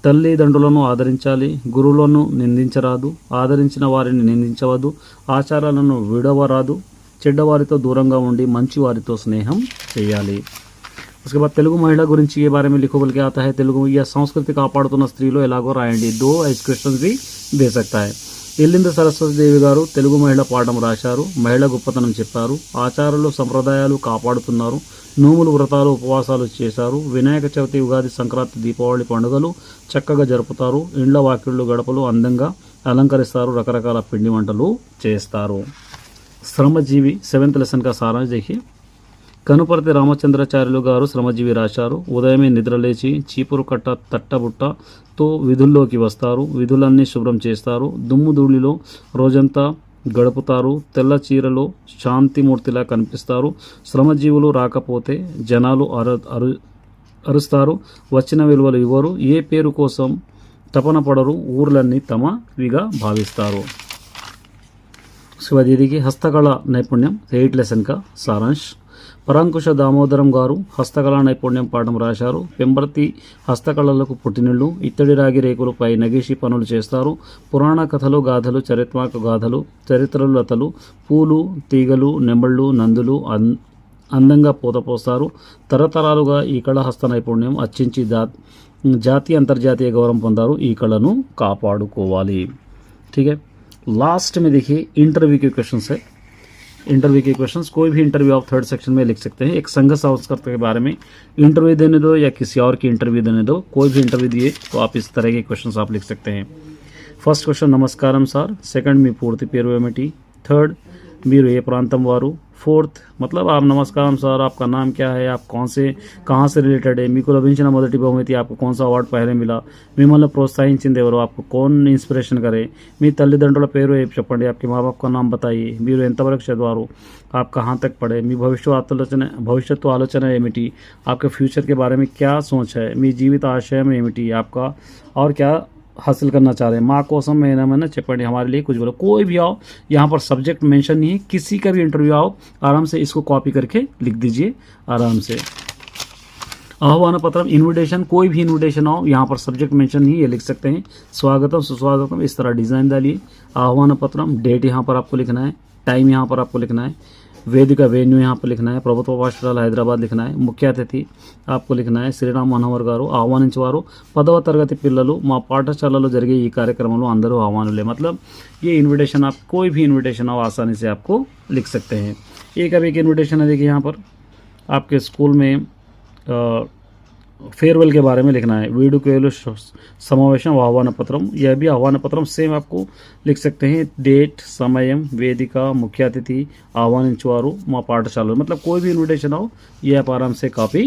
తల్లిదండ్రులను ఆదరించాలి, గురువులను నిందించరాదు, ఆదరించిన వారిని నిందించవద్దు, ఆచారాలను విడవరాదు, చెడ్డవారితో దూరంగా ఉండి మంచి వారితో స్నేహం చేయాలి. उसके बाद తెలుగు మహిళ గురించి ఏ బారే మే लिखो बोल के आता है. తెలుగు या సంస్కృతి కాపాడుతున్న స్త్రీలో ఎలాగో రాయండి. దో ఐస్ క్వశ్చన్స్ भी दे सकता है. ఇల్లింద సరస్వతి దేవి గారు తెలుగు మహిళ పాఠం రాశారు. మహిళ గొప్పతనం చెప్పారు. ఆచారాలు సంప్రదాయాలు కాపాడుతున్నారు. నోములు, వ్రతాలు, ఉపవాసాలు చేశారు. వినాయక చవితి, ఉగాది, సంక్రాంతి, దీపావళి పండుగలు చక్కగా జరుపుతారు. ఇండ్ల వాకిళ్ళు, గడపలు అందంగా అలంకరిస్తారు. రకరకాల పిండి వంటలు చేస్తారు. శ్రమజీవి సెవెంత్ లెసన్ का सारांश देखिए. కనుపర్తి రామచంద్రాచార్యులు గారు శ్రమజీవి రాశారు. ఉదయమే నిద్రలేచి చీపురు కట్ట తట్టబుట్టతో విధుల్లోకి వస్తారు. విధులన్నీ శుభ్రం చేస్తారు. దుమ్ము ధూళిలో రోజంతా గడుపుతారు. తెల్ల చీరలో శాంతిమూర్తిలా కనిపిస్తారు. శ్రమజీవులు రాకపోతే జనాలు అరుస్తారు. వచ్చిన విలువలు ఇవ్వరు. ఏ పేరు కోసం తపన పడరు. ఊర్లన్నీ తమవిగా భావిస్తారు. శివదీదికి హస్తకళ నైపుణ్యం 8 లెసన్ का సారాంశ్. పరాంకుశ దామోదరం గారు హస్తకళా నైపుణ్యం పాఠం రాశారు. పెంబర్తి హస్తకళలకు పుట్టినిళ్ళు. ఇత్తడి రాగి రేకులపై నగిషి పనులు చేస్తారు. పురాణ కథలు, గాథలు, చరిత్రాత్మక గాథలు, చరిత్రలతలు, పూలు, తీగలు, నెమళ్ళు, నందులు అందంగా పోతపోస్తారు. తరతరాలుగా ఈ కళ హస్త నైపుణ్యం అర్చించి జాతీయ అంతర్జాతీయ గౌరవం పొందారు. ఈ కళను కాపాడుకోవాలి. ठीक है. लास्ट में देखिए इंटरव्यू के क्वेश्चन है. इंटरव्यू के क्वेश्चंस कोई भी इंटरव्यू आप थर्ड सेक्शन में लिख सकते हैं. एक संघ संस्कृत के बारे में इंटरव्यू देने दो या किसी और की इंटरव्यू देने दो, कोई भी इंटरव्यू दिए तो आप इस तरह के क्वेश्चंस आप लिख सकते हैं. फर्स्ट क्वेश्चन नमस्कारम सार. सेकंड మీ పూర్తి పేరు ఏమిటి. थर्ड మీరు ఏ ప్రాంతం వారు. फोर्थ मतलब आप नमस्कारम सर, आपका नाम क्या है, आप कहाँ से रिलेटेड है, మీకు లభించిన మొదటి బహుమతి, आपको कौन सा अवार्ड पहले मिला, మిమ్మల్ని ప్రోత్సహించింది ఎవరు, आपको कौन इंस्पिरेशन करे, మీ తల్లిదండ్రుల పేరు చెప్పండి, आपके माँ बाप का नाम बताइए, మీరు ఎంతవరకు చదివారు, आप कहाँ तक पढ़े, మీ భవిష్యత్తు ఆలోచన ఏమిటి, आपके फ्यूचर के बारे में क्या सोच है, మీ జీవిత ఆశయం ఏమిటి, आपका और क्या हासिल करना चाह रहे हैं, माँ कोसम मैंने चपड़ी हमारे लिए कुछ बोलो. कोई भी आओ, यहाँ पर सब्जेक्ट मेंशन नहीं है. किसी का भी इंटरव्यू आओ, आराम से इसको कॉपी करके लिख दीजिए आराम से. आह्वान पत्रम इन्विटेशन, कोई भी इन्विटेशन आओ, यहाँ पर सब्जेक्ट मेंशन नहीं है, लिख सकते हैं. स्वागतम, सुस्वागतम, इस तरह डिज़ाइन डालिए. आह्वान पत्रम, डेट यहाँ पर आपको लिखना है, टाइम यहाँ पर आपको लिखना है, वेदिका वेन्यू यहाँ पर लिखना है, ప్రభుత్వ పాఠశాల హైదరాబాద్ लिखना है, मुख्य अतिथि आपको लिखना है శ్రీరామ్ మనోహర్ గారు, ఆహ్వానించేవారు 10వ తరగతి పిల్లలు, మా పాఠశాలలో జరిగే ఈ కార్యక్రమంలో అందరూ ఆహ్వానులే. मतलब ये इन्विटेशन आप कोई भी इन्विटेशन आप आसानी से आपको लिख सकते हैं. एक अब एक इन्विटेशन है, देखिए यहाँ पर आपके स्कूल में फेयरवेल के बारे में लिखना है. वीडुकेलु समावेशम आह्वान पत्रम, यह भी आह्वान पत्रम सेम आपको लिख सकते हैं. डेट, समयम, वेदिका, मुख्य अतिथि, आह्वानिंचुवारू, माँ पाठशाला. मतलब कोई भी इन्विटेशन हो ये आप आराम से कॉपी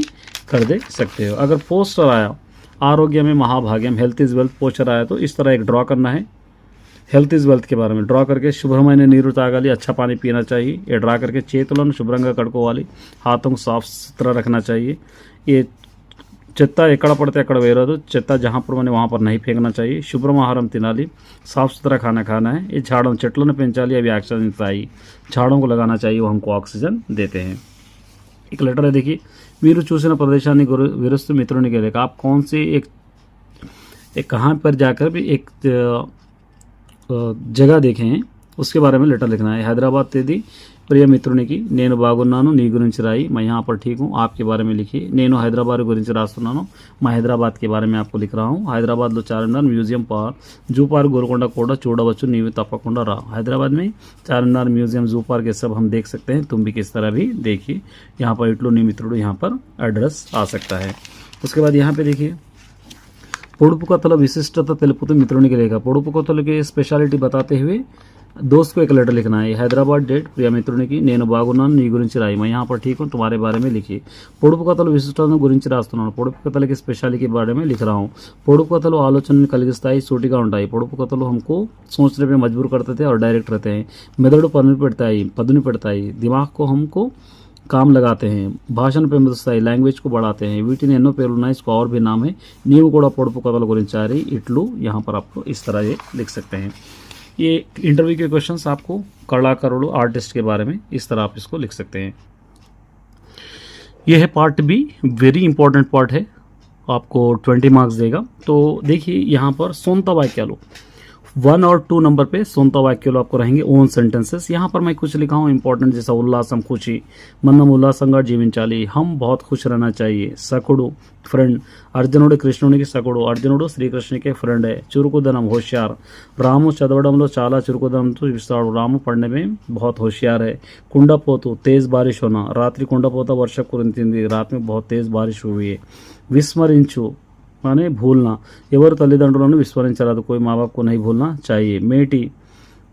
कर दे सकते हो. अगर पोस्टर आया आरोग्य में महाभाग्यम, हेल्थ इज़ वेल्थ पोस्टर आया तो इस तरह एक ड्रॉ करना है. हेल्थ इज़ वेल्थ के बारे में ड्रा करके శుభ్రమైన నీరు తాగాలి, अच्छा पानी पीना चाहिए. ये ड्रा करके చేతులను శుభ్రంగా కడుక్కోవాలి, हाथों को साफ सुथरा रखना चाहिए. ये చెత్త ఎక్కడ పడితే అక్కడ వేయరాదు, చెత్త जहाँ पर मैंने वहाँ पर नहीं फेंकना चाहिए, శుభ్రం ఆహారం తినాలి, साफ सुथरा खाना खाना है, ये झाड़ों చెట్లను పెంచాలి, అవి ఆక్సిజన్ ఇస్తాయి, झाड़ों को लगाना चाहिए, वो हमको ऑक्सीजन देते हैं। एक लेटर है देखिए, మీరు చూసిన ప్రదేశాన్ని విరుస్తూ మిత్రునికి లేక आप कौन सी एक कहाँ पर जाकर भी एक जगह देखे हैं उसके बारे में लेटर लिखना है। हैदराबाद तेदी ప్రియ మిత్రునికి నేను బాగున్నాను, నీ గురించి రాయి, मैं यहाँ पर ठीक हूँ, आपके बारे में लिखिए। నేను హైదరాబాద్ గురించి రాస్తున్నాను, मैं हैदराबाद के बारे में आपको लिख रहा हूँ। హైదరాబాద్లో Charminar, museum, zoo park, Golconda కూడా చూడవచ్చు, నీవు తప్పకుండా రా। हैदराबाद में चारमीनार, म्यूजियम, जू पार्क ये सब हम देख सकते हैं, तुम भी किस तरह भी देखिए। यहाँ पर इटलो नी मित्रुడు यहाँ पर एड्रेस आ सकता है। उसके बाद यहाँ पे देखिए, పొడుపు కథల విశిష్టత తెలుపుతూ మిత్రునికి లేఖ। పొడుపు కథల की स्पेशलिटी बताते हुए दोस्त को एक लेटर लिखना है। हैदराबाद डेट प्रिय మిత్రునికి నేను బాగున్నాను, నీ గురించి రాయి, मैं यहाँ पर ठीक हूँ, तुम्हारे बारे में लिखिए। పొడుపు కథలు విశిష్టతను గురించి రాస్తున్నాను, పొడుపు కథలకి స్పెషాలిటీ के बारे में लिख रहा हूँ। పొడుపు కథలు ఆలోచనని కలిగిస్తాయి, సూటిగా ఉంటాయి। పొడుపు కథలు हमको सोचने पे मजबूर करते थे और डायरेक्ट रहते हैं। మెదడు పదును పెడతాయి, दिमाग को हमको काम लगाते हैं, భాషను పెంపొందిస్తాయి, లాంగ్వేజ్ को बढ़ाते हैं। వీటిని ఎన్నో పేర్లు ఉన్నాయి, इसको और भी नाम है। నీవు కూడా పొడుపు కథల గురించి ఆ रही इटलू, यहाँ पर आपको इस तरह ये लिख सकते हैं। ये इंटरव्यू के क्वेश्चंस आपको कलाकारों आर्टिस्ट के बारे में इस तरह आप इसको लिख सकते हैं। यह है part B, very important part है, आपको 20 मार्क्स देगा। तो देखिए यहाँ पर सोनता वाक्यालो 1 और 2 नंबर पे सोनता वाक्यालो आपको रहेंगे ओन सेंटेंसेस। यहाँ पर मैं कुछ लिखा हूँ इंपॉर्टेंट, जैसा उल्लासम खुशी, మనం ఉల్లాసంగా జీవించాలి, हम बहुत खुश रहना चाहिए, సకుడు ఫ్రెండ్, అర్జునుడు కృష్ణునికి సకుడు, అర్జునుడు శ్రీకృష్ణునికి ఫ్రెండ్ है। చురుకుదనం హోషియార్, రాము చదవడంలో చాలా చురుకుదనంతో చూపిస్తాడు, రాము पढ़ने में बहुत होशियार है। కుండపోతు तेज बारिश होना, రాత్రి కుండపోత వర్షం కురిసింది, रात में बहुत तेज बारिश हुई है। విస్మరించు माने भूलना, ఎవరు తల్లిదండ్రులను విస్మరించరాదు, कोई माँ बाप को नहीं भूलना चाहिए। మేటి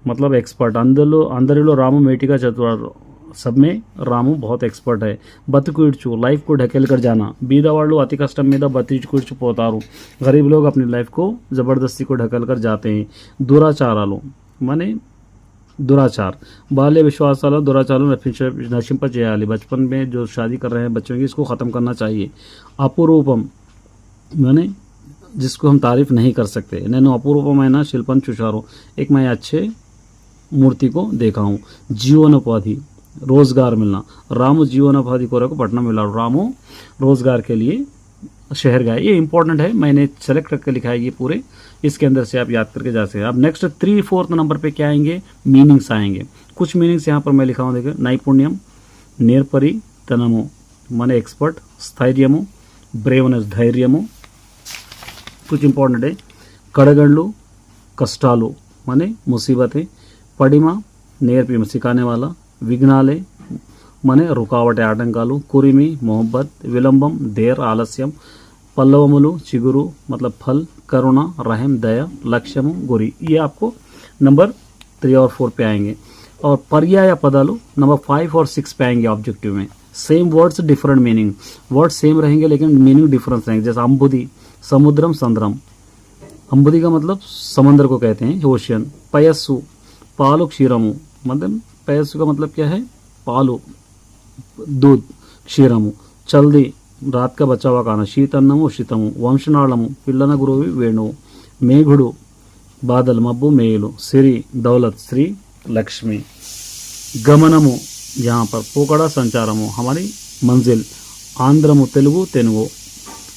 मतलब एक्सपर्ट, అందరిలో రాము మేటిగా చదువుతాడు, सब में రాము बहुत एक्सपर्ट है। బతికిడ్చు लाइफ को ढकेल कर जाना, బీదవాళ్ళు అతి కష్టం మీద బతికిడ్చిపోతారు, गरीब लोग अपनी लाइफ को ज़बरदस्ती को ढकेल कर जाते हैं। దురాచారాలు माने दुराचार, बाल्य विश्वासाला दुराचारों नशिंपजेयाली, बचपन में जो शादी कर रहे हैं बच्चों की, इसको ख़त्म करना चाहिए। अपूरूपम माने जिसको हम तारीफ नहीं कर सकते, నేను అపూర్వమైన శిల్పం చూశారు, एक मैं अच्छे मूर्ति को देखा हूँ। जीवनोपाधि रोजगार मिलना, रामू जीवनोपाधि को पटना मिला, रामू रोजगार के लिए शहर गए। ये इंपॉर्टेंट है, मैंने सेलेक्ट करके लिखा है ये पूरे, इसके अंदर से आप याद करके जा सकते हैं। अब नेक्स्ट 3-4 नंबर पे क्या आएंगे, मीनिंग्स आएंगे। कुछ मीनिंग्स यहाँ पर मैं लिखा हूँ, देखिए, नैपुण्यम, నేర్పరితనము माने एक्सपर्ट, स्थैर्यमु, ब्रेवनेस धैर्यमु। कुछ इंपॉर्टेंट है, कड़गंडलु कष्टालु माने मुसीबतें, पडिमा నేర్పి सिखाने वाला, विघ्नाले माने रुकावट आटंकालु, कुरिमी मोहब्बत, विलंबम देर आलस्यम, पल्लवमुलु चिगुरु मतलब फल, करुणा रहम दया, लक्ष्यमु गुरी। ये आपको नंबर 3 और 4 पे आएंगे। और पर्याय पदालु नंबर 5 और 6 पे आएंगे ऑब्जेक्टिव में। Same words different meaning, word same रहेंगे लेकिन मीनिंग डिफरेंस रहेंगे। जैसे अंबुदी समुद्रम संद्रम, अंबुदी का मतलब समंदर को कहते हैं, ओशियन। पयस्सु पालु क्षीरमु, मतलब पयस्सु का मतलब क्या है, पालु दूध, क्षीरमु चल्दी रात का बचा हुआ खाना, शीतन्नमु शीतमु, वंशनाళము పిల్లన గురువి వేణువు, మేఘుడు బాదల్ మబ్బు మేలు, సిరి दौलत श्री लक्ष्मी, गमनमु यहाँ पर पोकड़ा संचारमु हमारी मंजिल, आंध्रमु तेलुगु तेनुगु,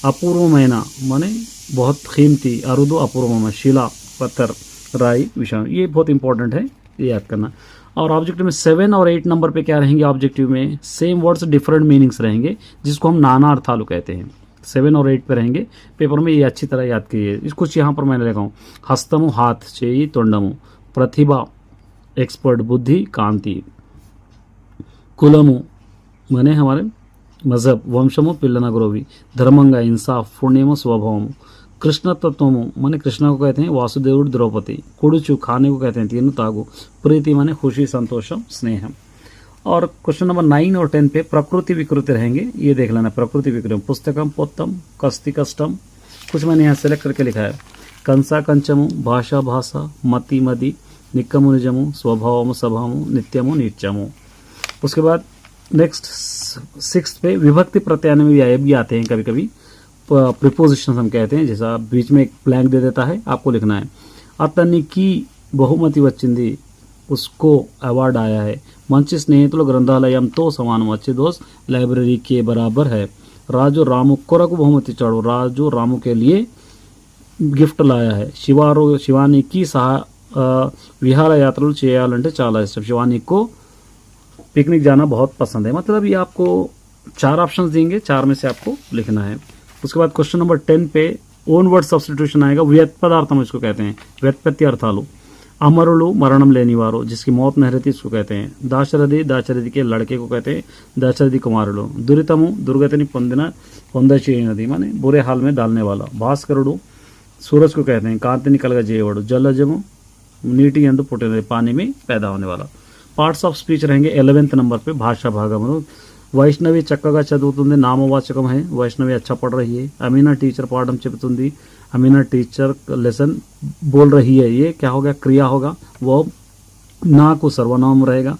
अपूर्वమైన माने बहुत कीमती, अरुदु अपूर्वమైన, शिला पत्थर राई विषय। ये बहुत इंपॉर्टेंट है, ये याद करना। और ऑब्जेक्टिव में 7 और 8 नंबर पे क्या रहेंगे, ऑब्जेक्टिव में सेम वर्ड्स डिफरेंट मीनिंग्स रहेंगे, जिसको हम नाना अर्थालु कहते हैं। 7 और 8 पे रहेंगे पेपर में, ये अच्छी तरह याद कीजिए। कुछ यहाँ पर मैंने लिखा हूँ, हस्तमु हाथ, చేయి తొండము, प्रतिभा एक्सपर्ट, बुद्धि कांति, कुलमु माने हमारे मजहब, वंशमु पिल्लना गुरोवी, धर्मंगा इंसाफ, पुण्यमु स्वभावमु, कृष्ण तत्वमु माने कृष्ण को कहते हैं वासुदेवुడు द्रौपदी, कुड़ुचु खाने को कहते हैं तीनों तागु, प्रीति माने खुशी संतोषम स्नेहम। और क्वेश्चन नंबर 9 और 10 पे प्रकृति विकृति रहेंगे, ये देख लेना। प्रकृति विकृति पुस्तकम पोत्तम, कस्ति कष्टम, कुछ मैंने यहाँ सेलेक्ट करके लिखा है। कंसा कंचमु, भाषा भाषा, मति मदि, निक्कमु निजमु, स्वभावमु स्वभावमु, नित्यमु नित्यमु। उसके बाद नेक्स्ट 6 पे विभक्ति प्रत्यय में भी आते हैं कभी कभी। प्रीपोजिशन हम कहते हैं, जैसा बीच में एक ब्लैंक दे देता है, आपको लिखना है। అతనికి బహుమతి వచ్చింది, उसको अवार्ड आया है। మంచి స్నేహితులు గ్రంథాలయంతో సమానం, अच्छे दोस्त लाइब्रेरी के बराबर है। రాజు రాము కొరకు బహుమతి ఇచ్చాడు, రాజు రాము के लिए గిఫ్ట్ లాయా है। శివానికి విహారయాత్రలు చేయాలంటే చాలా ఇష్టం, శివాनी को पिकनिक जाना बहुत पसंद है। मतलब ये आपको 4 ऑप्शंस देंगे, 4 में से आपको लिखना है। उसके बाद क्वेश्चन नंबर 10 पे ओन वर्ड सब्स्टिट्यूशन आएगा। व्युत्पदार्थम इसको कहते हैं, व्युत्पत्ति अर्थालू। अमरुलु मरणम लेने वालों, जिसकी मौत नहीं रहती, इसको कहते हैं। दाशरथी के लड़के को कहते हैं दाशरथी कुमारुलु। दुरितमु दुर्गतिनि పొందచేయనది माने बुरे हाल में डालने वाला। भास्करुడు सूरज को कहते हैं। कांतिनि कलगजेयवाडु, जलजमु नीटी अंदु पुट्टिनది, पानी में पैदा होने वाला। पार्ट्स ऑफ स्पीच रहेंगे 11th नंबर पे, भाषा भागमुలు। వైష్ణవి చక్కగా చదువుతుంది, నామవాచకం है, వైష్ణవి अच्छा पढ़ रही है। अमीना टीचर पाठम చెబుతుంది, अमीना टीचर लेसन बोल रही है, ये क्या होगा, क्रिया होगा। वो ना को सर्वनाम रहेगा।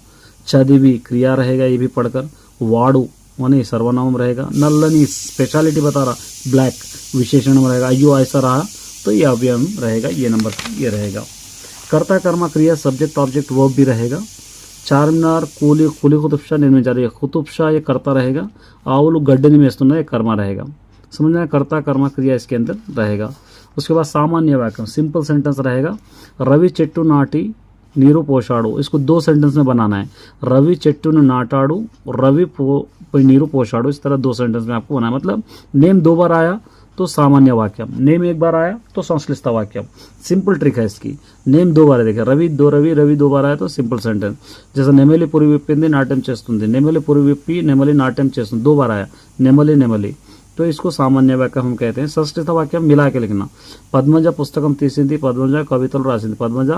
चदिवी क्रिया रहेगा, ये भी पढ़कर। वाड़ू माने सर्वनाम रहेगा। नल्लनी स्पेशलिटी बता रहा, ब्लैक विशेषण रहेगा। अयो ऐसा रहा तो ये अव्यय रहेगा, ये नंबर ये रहेगा। कर्ता कर्मा क्रिया सब्जेक्ट ऑब्जेक्ट वर्ब भी रहेगा। చార్మినార్ కూలి కుతుబ్షా నిర్మించారు, కుతుబ్షా ये करता रहेगा। ఆవులు గడ్డిని మేస్తున్నా, ये कर्मा रहेगा। समझ में, कर्ता कर्मा क्रिया इसके अंदर रहेगा। उसके बाद सामान्य वाक्य सिंपल सेंटेंस रहेगा। रवि చెట్టు నాటి నీరు పోషాడు, इसको 2 सेंटेंस में बनाना है। रवि చెట్టును నాటాడు, रवि నీరు పోషాడు, इस तरह 2 सेंटेंस में आपको बनाना है। मतलब नेम 2 बार आया तो सामान्य वाक्य, नेम 1 बार आया तो संश्लिष्ट वाक्य। सिंपल ट्रिक है इसकी। नेम 2 बार देखिए, रवि 2 बार आया तो सिंपल सेंटेंस। जैसे నెమలి పురి విప్పింది నాట్యం చేస్తుంది, నెమలి పురి విప్పి నెమలి నాట్యం చేస్తుంది, 2 बार आया, నెమలి నెమలి, तो इसको सामान्य वाक्य हम कहते हैं। संश्लिष्ट वाक्य मिला के लिखना। పద్మజ పుస్తకం తీసింది, పద్మజ కవితలు రాసింది, పద్మజ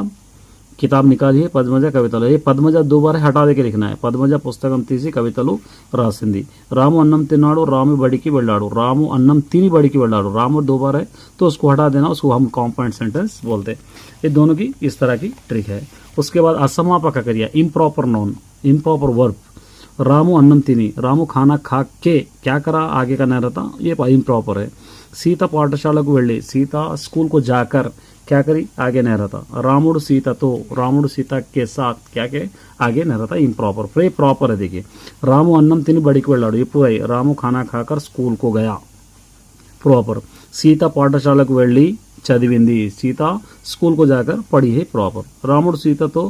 किताब निकाली है, పద్మజ కవితలు। ये పద్మజ 2 बार हटा दे के लिखना है। పద్మజ పుస్తకం తీసి కవితలు రాసింది। రాము అన్నం తిన్నాడు, రాము బడికి వెళ్ళాడు, రాము అన్నం తిని బడికి వెళ్ళాడు। रामु 2 बार है तो उसको हटा देना, उसको हम कॉम्पाउंड सेंटेंस बोलते हैं। ये दोनों की इस तरह की ट्रिक है। उसके बाद असमापक क्रिया improper noun, improper verb. Ramu अन्नम तिनी, रामू खाना खा के क्या करा, आगे का नहीं रहता, ये इम्प्रॉपर है। सीता पाठशाला को వెళ్ళి, सीता स्कूल को जाकर क्या करी, आगे नहीं रहता। रामुड़ सीता तो, रामुड़ सीता के साथ क्या के आगे नहीं रहता, इम्प्रॉपर। फिर प्रॉपर है, देखिए रामू अन्नम तिनी बड़ी को వెళ్ళాడు, ఇప్పుడు रामू खाना खाकर स्कूल को गया, प्रॉपर। सीता పాఠశాలకు వెళ్ళి చదివింది, सीता स्कूल को जाकर पढ़ी है, प्रॉपर। रामुड़ सीता तो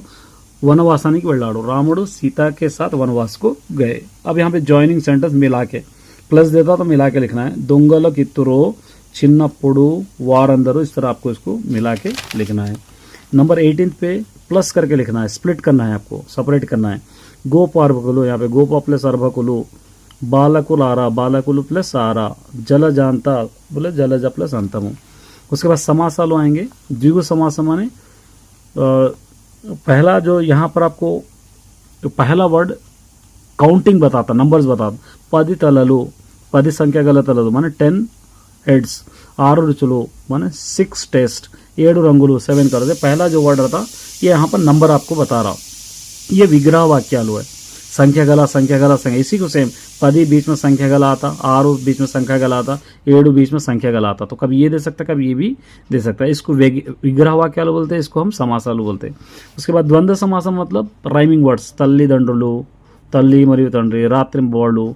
वनवासाనికి వెళ్ళాడు, रामुడు सीता के साथ वनवास को गए। अब यहाँ पे ज्वाइनिंग सेंटेंस मिला के प्लस देता तो मिला के लिखना है। దొంగల కిత్తురో చిన్నప్పుడు వారందరూ, इस तरह आपको इसको मिला के लिखना है। नंबर 18 पे प्लस करके लिखना है, स्प्लिट करना है, आपको सेपरेट करना है। गोपार्भकुलु, यहाँ पे गोपा प्लस अर्भकुलु, बालकुलारा, बालकुलु प्लस आरा, जलजांता बोले जलज प्लस अंतमु। उसके बाद समासालु आएंगे। द्विगु समास माने पहला जो यहाँ पर आपको पहला वर्ड काउंटिंग बताता, नंबर्स बताता। 10 తలలు, 10 संख्या गल తలలు माने 10 हेड्स। 6 रुचुలు माने 6 टेस्ट। 7 రంగులు 7 कलर। पहला जो वर्ड रहता ये यहाँ पर नंबर आपको बता रहा, ये विग्रह वाक्यालु है। संख्या गला संख्या, इसी को सेम 10 बीच में संख्या गला आता, 6 बीच में संख्या गला आता, 7 बीच में संख्या गला आता। तो कभी ये दे सकता है, कभी ये भी दे सकता है। इसको विग्रह वाक्यालु बोलते हैं, इसको हम समासालु बोलते हैं। उसके बाद द्वंद्व समासम मतलब राइमिंग वर्ड्स। तल्ली దండ్రులు, तल्ली మరియు తండ్రి, రాత్రి బోళ్ళు,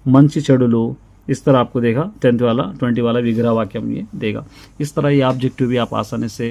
మంచి చెడులు, इस तरह आपको देगा 10th वाला 20 वाला विग्रह वाक्य ये देगा। इस तरह ये ऑब्जेक्टिव भी आप आसानी से